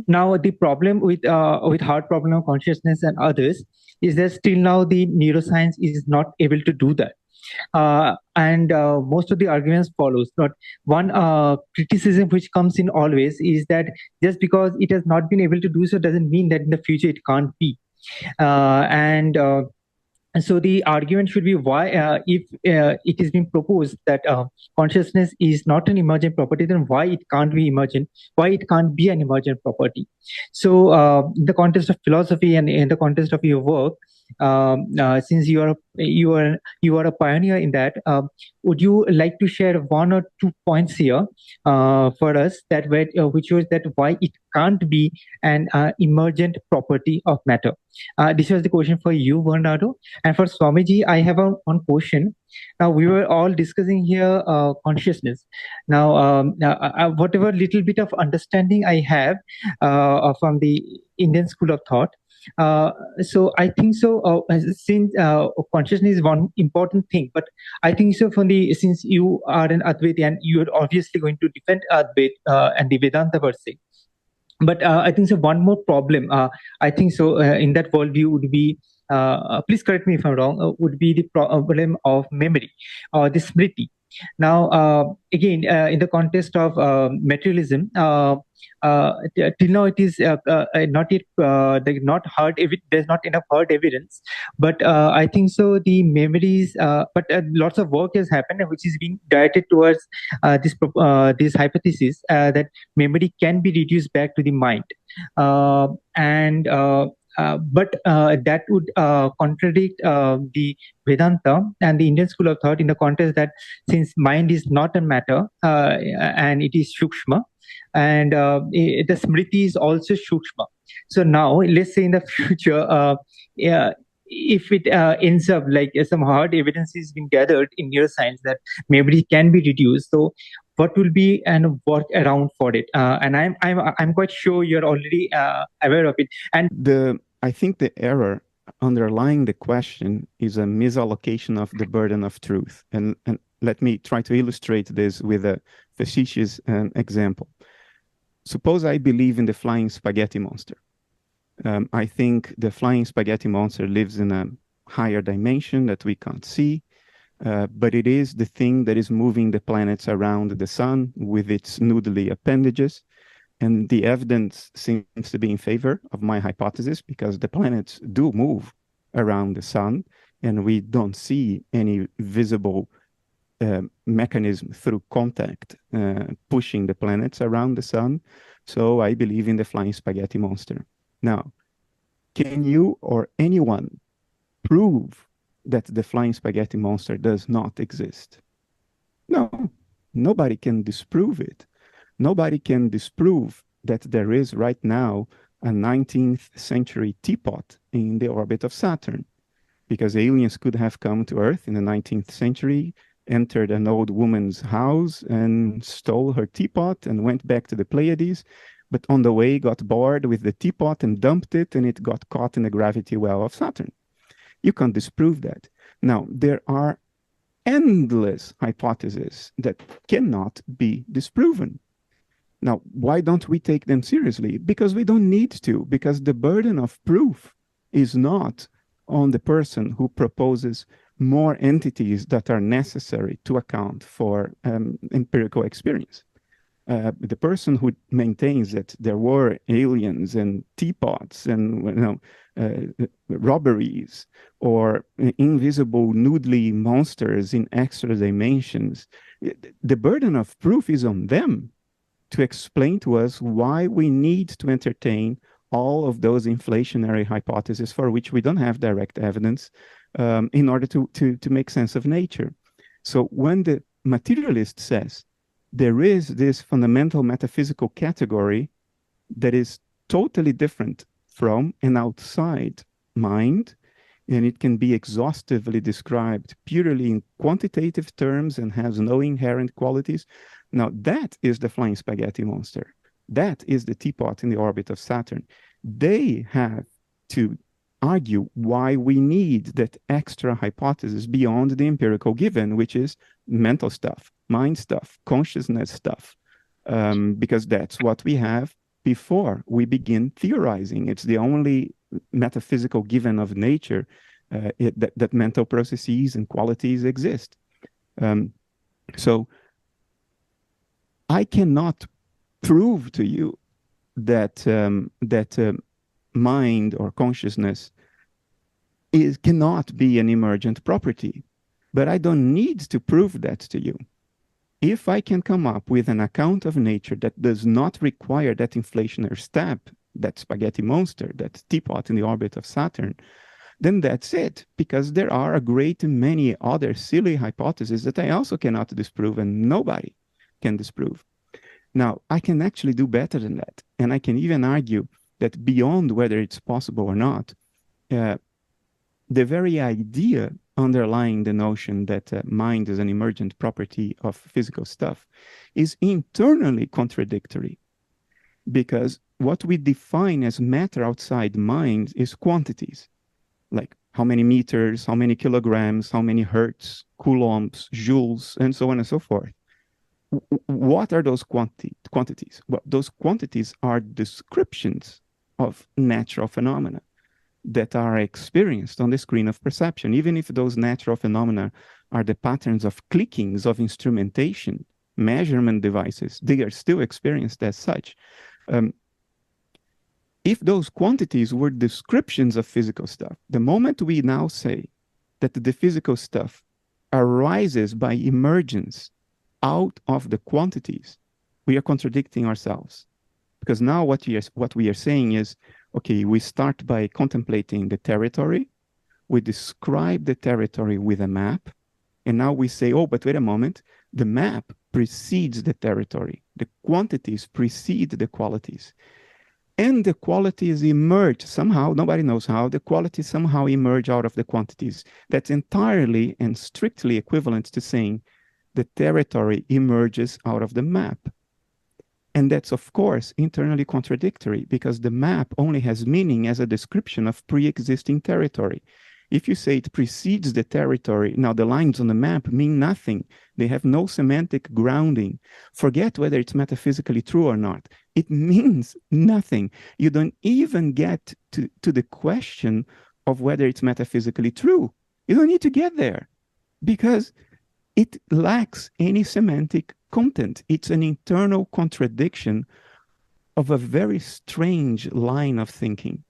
Speaker 7: Now, the problem with hard problem of consciousness and others is that still now the neuroscience is not able to do that. And most of the arguments follows. Not one criticism which comes in always is that just because it has not been able to do so doesn't mean that in the future it can't be. And so the argument should be why, if it is being proposed that consciousness is not an emergent property, then why it can't be emergent? Why it can't be an emergent property? So in the context of philosophy and in the context of your work, since you are a pioneer in that, would you like to share 1 or 2 points here for us that which shows that why it can't be an emergent property of matter? This was the question for you, Bernardo. And for Swamiji, I have one question. Now, we were all discussing here consciousness. Now, whatever little bit of understanding I have from the Indian school of thought, so I think so, since consciousness is one important thing, but I think so since you are an Advaita and you are obviously going to defend Advaita and the Vedanta per se. But I think so one more problem, I think so in that worldview would be, please correct me if I'm wrong, would be the problem of memory or the smriti. Now, again, in the context of materialism, till now it is not yet not hard. There's not enough hard evidence, but I think so. The memories, but lots of work has happened, which is being directed towards this hypothesis that memory can be reduced back to the mind, and but that would contradict the Vedanta and the Indian school of thought in the context that since mind is not a matter and it is Shukshma, and the Smriti is also Shukshma. So now, let's say in the future, if it ends up like some hard evidence is being gathered in neuroscience that memory can be reduced, so what will be and work around for it? And I'm quite sure you're already aware of it. And
Speaker 3: I think the error underlying the question is a misallocation of the burden of truth. And let me try to illustrate this with a facetious example. Suppose I believe in the flying spaghetti monster. I think the flying spaghetti monster lives in a higher dimension that we can't see, but it is the thing that is moving the planets around the sun with its noodly appendages. And the evidence seems to be in favor of my hypothesis because the planets do move around the sun and we don't see any visible mechanism through contact pushing the planets around the sun. So I believe in the flying spaghetti monster. Now, can you or anyone prove that the flying spaghetti monster does not exist? No, nobody can disprove it. Nobody can disprove that there is right now a 19th century teapot in the orbit of Saturn, because aliens could have come to Earth in the 19th century, entered an old woman's house and stole her teapot and went back to the Pleiades, but on the way got bored with the teapot and dumped it, and it got caught in the gravity well of Saturn. You can't disprove that. Now, there are endless hypotheses that cannot be disproven. Now, why don't we take them seriously? Because we don't need to, because the burden of proof is not on the person who proposes more entities that are necessary to account for empirical experience. The person who maintains that there were aliens and teapots and robberies or invisible noodly monsters in extra dimensions, the burden of proof is on them to explain to us why we need to entertain all of those inflationary hypotheses for which we don't have direct evidence in order to make sense of nature. So when the materialist says there is this fundamental metaphysical category that is totally different from and outside mind, and it can be exhaustively described purely in quantitative terms and has no inherent qualities. Now, that is the flying spaghetti monster. That is the teapot in the orbit of Saturn. They have to argue why we need that extra hypothesis beyond the empirical given, which is mental stuff, mind stuff, consciousness stuff, because that's what we have before we begin theorizing. It's the only metaphysical given of nature that mental processes and qualities exist. So I cannot prove to you that mind or consciousness cannot be an emergent property, but I don't need to prove that to you. If I can come up with an account of nature that does not require that inflationary step, that spaghetti monster, that teapot in the orbit of Saturn, then that's it, because there are a great many other silly hypotheses that I also cannot disprove and nobody can disprove. Now, I can actually do better than that. And I can even argue that beyond whether it's possible or not, the very idea underlying the notion that mind is an emergent property of physical stuff is internally contradictory. Because what we define as matter outside mind is quantities, like how many meters, how many kilograms, how many hertz, coulombs, joules, and so on and so forth. What are those quantities? Well, those quantities are descriptions of natural phenomena that are experienced on the screen of perception. Even if those natural phenomena are the patterns of clickings of instrumentation, measurement devices, they are still experienced as such. If those quantities were descriptions of physical stuff, the moment we now say that the physical stuff arises by emergence out of the quantities, we are contradicting ourselves. Because now what we are saying is Okay, we start by contemplating the territory. We describe the territory with a map. And now we say, oh, but wait a moment, the map precedes the territory. The quantities precede the qualities. And the qualities emerge somehow, nobody knows how, the qualities somehow emerge out of the quantities. That's entirely and strictly equivalent to saying the territory emerges out of the map. And that's, of course, internally contradictory because the map only has meaning as a description of pre-existing territory. If you say it precedes the territory, now the lines on the map mean nothing. They have no semantic grounding. Forget whether it's metaphysically true or not. It means nothing. You don't even get to the question of whether it's metaphysically true. You don't need to get there because it lacks any semantic content. It's an internal contradiction of a very strange line of thinking.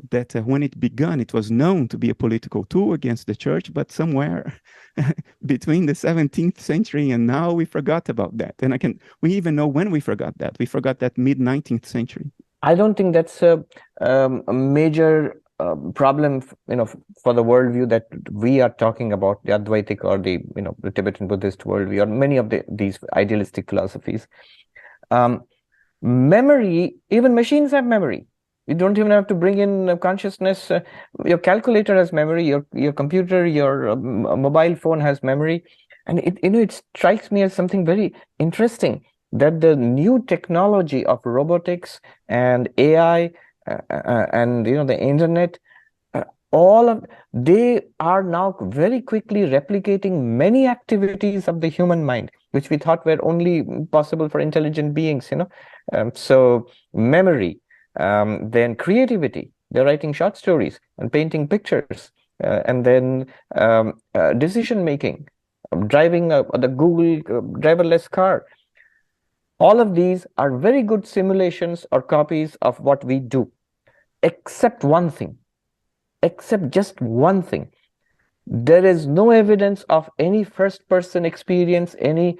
Speaker 3: That when it began, it was known to be a political tool against the church, but somewhere between the 17th century and now we forgot about that. And we even know when we forgot that. We forgot that mid-19th century.
Speaker 2: I don't think that's a major problem, for the worldview that we are talking about, the Advaitic or the Tibetan Buddhist worldview, or many of these idealistic philosophies. Memory, even machines have memory. You don't even have to bring in consciousness. Your calculator has memory. Your computer, your mobile phone has memory, and it strikes me as something very interesting that the new technology of robotics and AI and the internet, they are now very quickly replicating many activities of the human mind, which we thought were only possible for intelligent beings. So memory. Then creativity, they're writing short stories and painting pictures, and then decision making, driving the Google driverless car. All of these are very good simulations or copies of what we do, except just one thing. There is no evidence of any first-person experience, any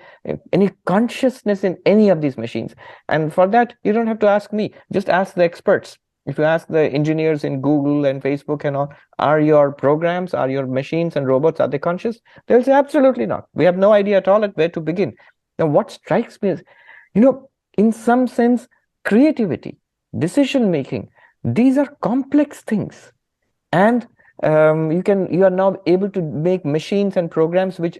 Speaker 2: consciousness in any of these machines. And for that, you don't have to ask me. Just ask the experts. If you ask the engineers in Google and Facebook and all, are your programs, are your machines and robots, are they conscious? They'll say absolutely not. We have no idea at all at where to begin. Now, what strikes me is, in some sense, creativity, decision-making, these are complex things. And you are now able to make machines and programs which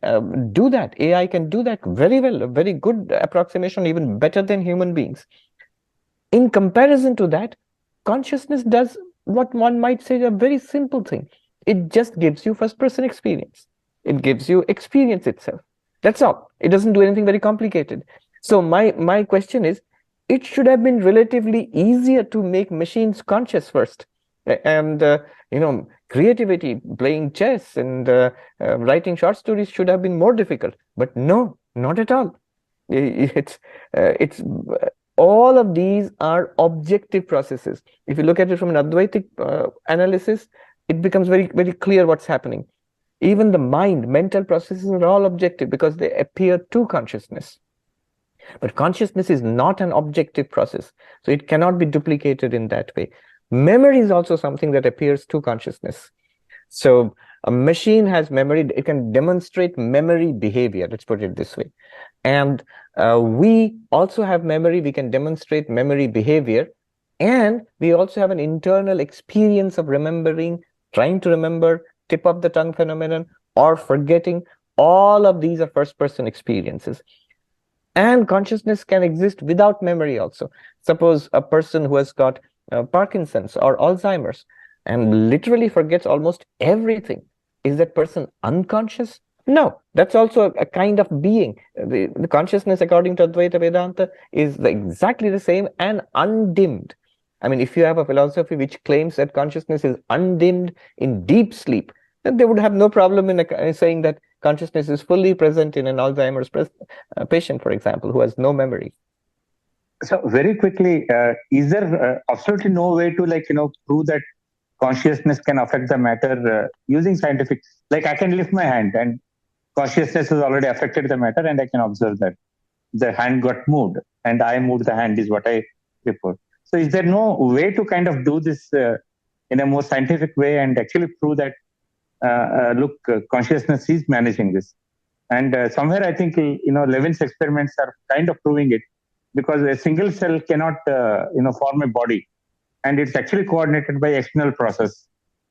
Speaker 2: do that. AI can do that very well, a very good approximation, even better than human beings. In comparison to that, consciousness does what one might say a very simple thing. It just gives you first-person experience. It gives you experience itself. That's all. It doesn't do anything very complicated. So my question is, it should have been relatively easier to make machines conscious first. And creativity, playing chess and writing short stories should have been more difficult. But no, not at all. It's all of these are objective processes. If you look at it from an Advaitic analysis, it becomes very, very clear what's happening. Even the mental processes are all objective because they appear to consciousness. But consciousness is not an objective process, so it cannot be duplicated in that way. Memory is also something that appears to consciousness. So a machine has memory. It can demonstrate memory behavior. Let's put it this way. And we also have memory. We can demonstrate memory behavior. And we also have an internal experience of remembering, trying to remember, tip of the tongue phenomenon, or forgetting. All of these are first-person experiences. And consciousness can exist without memory also. Suppose a person who has got Parkinson's or Alzheimer's and literally forgets almost everything. Is that person unconscious? No, that's also a kind of being. The consciousness, according to Advaita-vedanta, is exactly the same and undimmed. I mean, if you have a philosophy which claims that consciousness is undimmed in deep sleep, then they would have no problem in saying that consciousness is fully present in an Alzheimer's patient, for example, who has no memory.
Speaker 8: So very quickly, is there absolutely no way to prove that consciousness can affect the matter using scientific? Like I can lift my hand and consciousness has already affected the matter and I can observe that the hand got moved and I moved the hand is what I report. So is there no way to kind of do this in a more scientific way and actually prove that, consciousness is managing this? And somewhere I think, Levin's experiments are kind of proving it, because a single cell cannot, form a body. And it's actually coordinated by external process.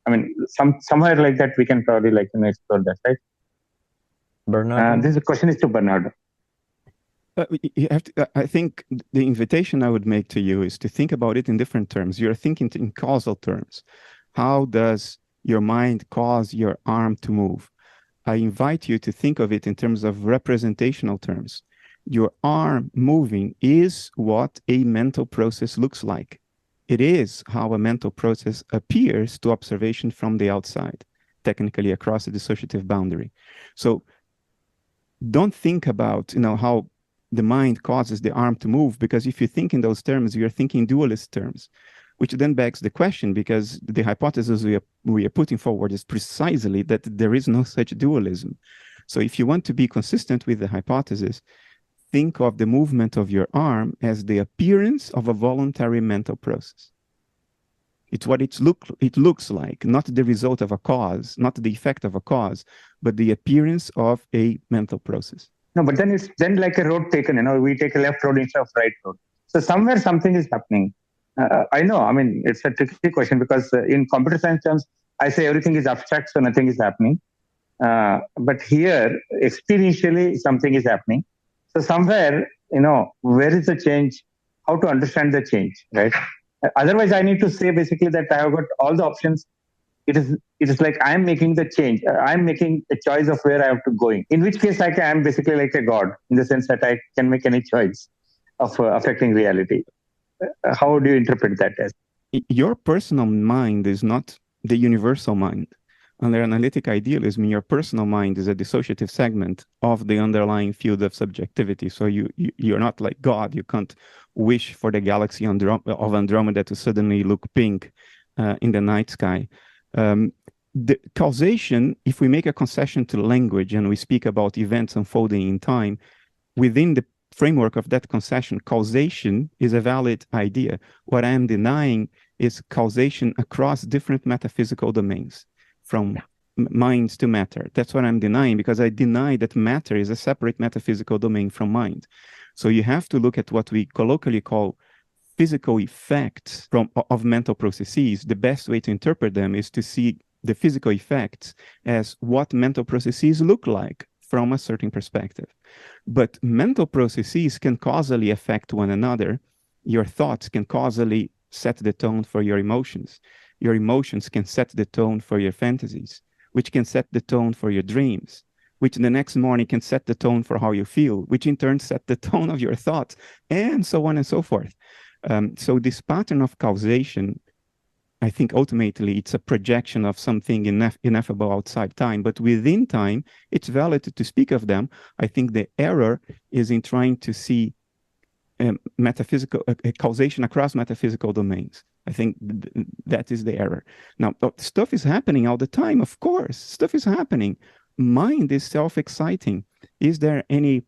Speaker 8: I mean, somewhere like that, we can probably explore that, right?
Speaker 2: Bernardo?
Speaker 8: This question is to Bernardo.
Speaker 3: You have to, I think the invitation I would make to you is to think about it in different terms. You're thinking in causal terms. How does your mind cause your arm to move? I invite you to think of it in terms of representational terms. Your arm moving is what a mental process looks like. It is how a mental process appears to observation from the outside, technically across the dissociative boundary. So don't think about, how the mind causes the arm to move, because if you think in those terms, you're thinking dualist terms, which then begs the question, because the hypothesis we are putting forward is precisely that there is no such dualism. So if you want to be consistent with the hypothesis, think of the movement of your arm as the appearance of a voluntary mental process. It's what it looks like, not the result of a cause, not the effect of a cause, but the appearance of a mental process.
Speaker 8: No, but then it's then like a road taken, we take a left road instead of right road. So somewhere something is happening. I know, I mean, it's a tricky question, because in computer science terms, I say everything is abstract, so nothing is happening. But here, experientially, something is happening. So somewhere, where is the change? How to understand the change, right? Otherwise, I need to say basically that I have got all the options. It is like I'm making the change. I'm making a choice of where I have to go. In which case, I am basically like a god, in the sense that I can make any choice of affecting reality. How do you interpret that as?
Speaker 3: Your personal mind is not the universal mind. Under analytic idealism, your personal mind is a dissociative segment of the underlying field of subjectivity. So you're not like God. You can't wish for the galaxy of Andromeda to suddenly look pink in the night sky. The causation, if we make a concession to language and we speak about events unfolding in time, within the framework of that concession, causation is a valid idea. What I am denying is causation across different metaphysical domains, from minds to matter. That's what I'm denying, because I deny that matter is a separate metaphysical domain from mind. So you have to look at what we colloquially call physical effects of mental processes. The best way to interpret them is to see the physical effects as what mental processes look like from a certain perspective. But mental processes can causally affect one another. Your thoughts can causally set the tone for your emotions. Your emotions can set the tone for your fantasies, which can set the tone for your dreams, which the next morning can set the tone for how you feel, which in turn set the tone of your thoughts, and so on and so forth. So this pattern of causation, I think ultimately it's a projection of something ineffable outside time, but within time, it's valid to speak of them. I think the error is in trying to see metaphysical causation across metaphysical domains. I think that is the error. Now, stuff is happening all the time, of course. Stuff is happening. Mind is self-exciting. Is there any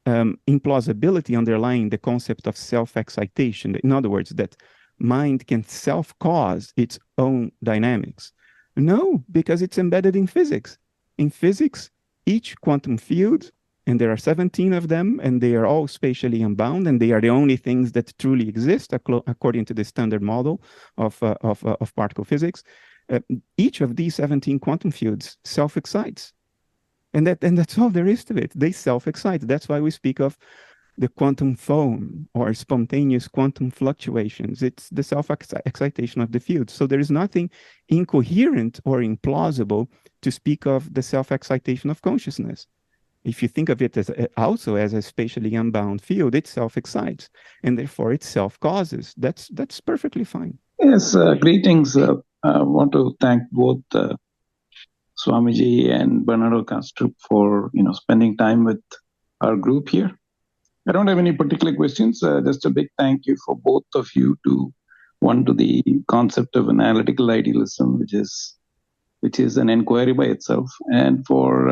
Speaker 3: implausibility underlying the concept of self-excitation? In other words, that mind can self-cause its own dynamics? No, because it's embedded in physics. In physics, each quantum field, and there are 17 of them, and they are all spatially unbound, and they are the only things that truly exist according to the standard model of particle physics. Each of these 17 quantum fields self-excites. And that's all there is to it. They self-excite. That's why we speak of the quantum foam or spontaneous quantum fluctuations. It's the self-excitation of the field. So there is nothing incoherent or implausible to speak of the self-excitation of consciousness. If you think of it as also as a spatially unbound field, it self-excites, and therefore it self-causes. That's perfectly fine.
Speaker 9: Yes, greetings. I want to thank both Swamiji and Bernardo Kastrup for spending time with our group here. I don't have any particular questions. Just a big thank you for both of you to the concept of analytical idealism, which is an inquiry by itself, and for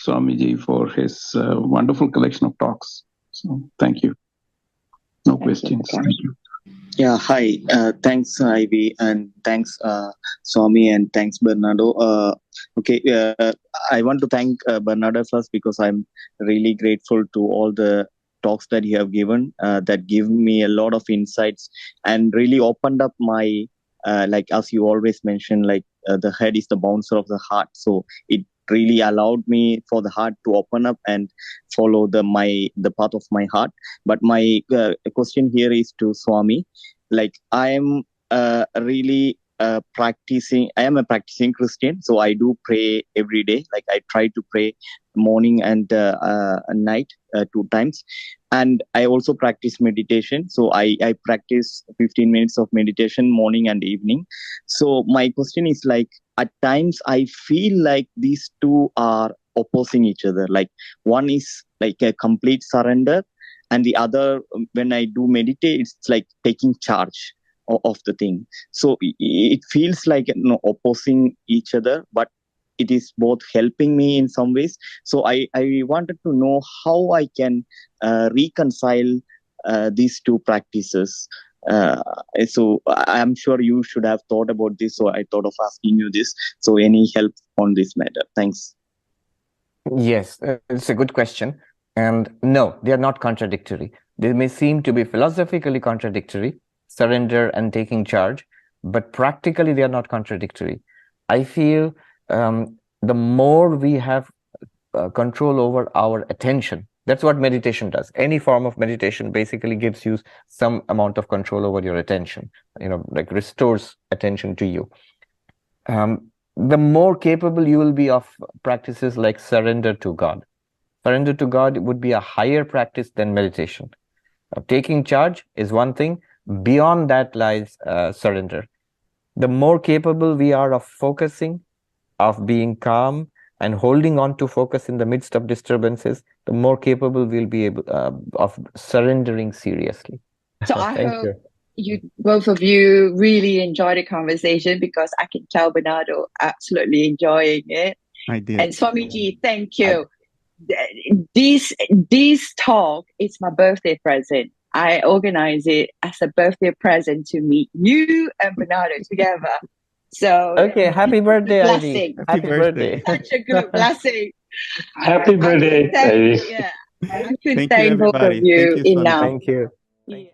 Speaker 9: Swamiji for his wonderful collection of talks. So thank you. No questions. Thank you.
Speaker 10: Yeah, hi. Thanks, Ivy, and thanks, Swami, and thanks, Bernardo. Okay, I want to thank Bernardo first because I'm really grateful to all the talks that you have given that give me a lot of insights and really opened up my, like, as you always mention, like the head is the bouncer of the heart. So it really allowed me for the heart to open up and follow the path of my heart. But my question here is to Swami. Like I am really practicing. I am a practicing Christian, so I do pray every day. Like I try to pray morning and night 2 times, and I also practice meditation. So I practice 15 minutes of meditation morning and evening. So my question is like, at times I feel like these two are opposing each other. Like one is like a complete surrender, and the other, when I do meditate, it's like taking charge of the thing. So it feels like opposing each other, but it is both helping me in some ways. So I wanted to know how I can reconcile these two practices. So I'm sure you should have thought about this, so I thought of asking you this. So any help on this matter? Thanks.
Speaker 2: Yes, it's a good question. And no, they are not contradictory. They may seem to be philosophically contradictory, surrender and taking charge, but practically they are not contradictory. I feel the more we have control over our attention, that's what meditation does. Any form of meditation basically gives you some amount of control over your attention, like restores attention to you. The more capable you will be of practices like surrender to God. Surrender to God would be a higher practice than meditation. Taking charge is one thing. Beyond that lies surrender. The more capable we are of focusing, of being calm, and holding on to focus in the midst of disturbances, the more capable we'll be able of surrendering seriously.
Speaker 4: So I hope you both of you really enjoy the conversation, because I can tell Bernardo absolutely enjoying it.
Speaker 3: I did.
Speaker 4: And Swamiji, thank you. This talk is my birthday present. I organize it as a birthday present to meet you and Bernardo together. So
Speaker 2: okay, happy birthday,
Speaker 4: Ivy.
Speaker 2: Happy birthday.
Speaker 4: Such a good blessing.
Speaker 8: Happy birthday, Ivy.
Speaker 4: Yeah, I could thank both of you enough.
Speaker 2: Thank you.
Speaker 4: Yeah.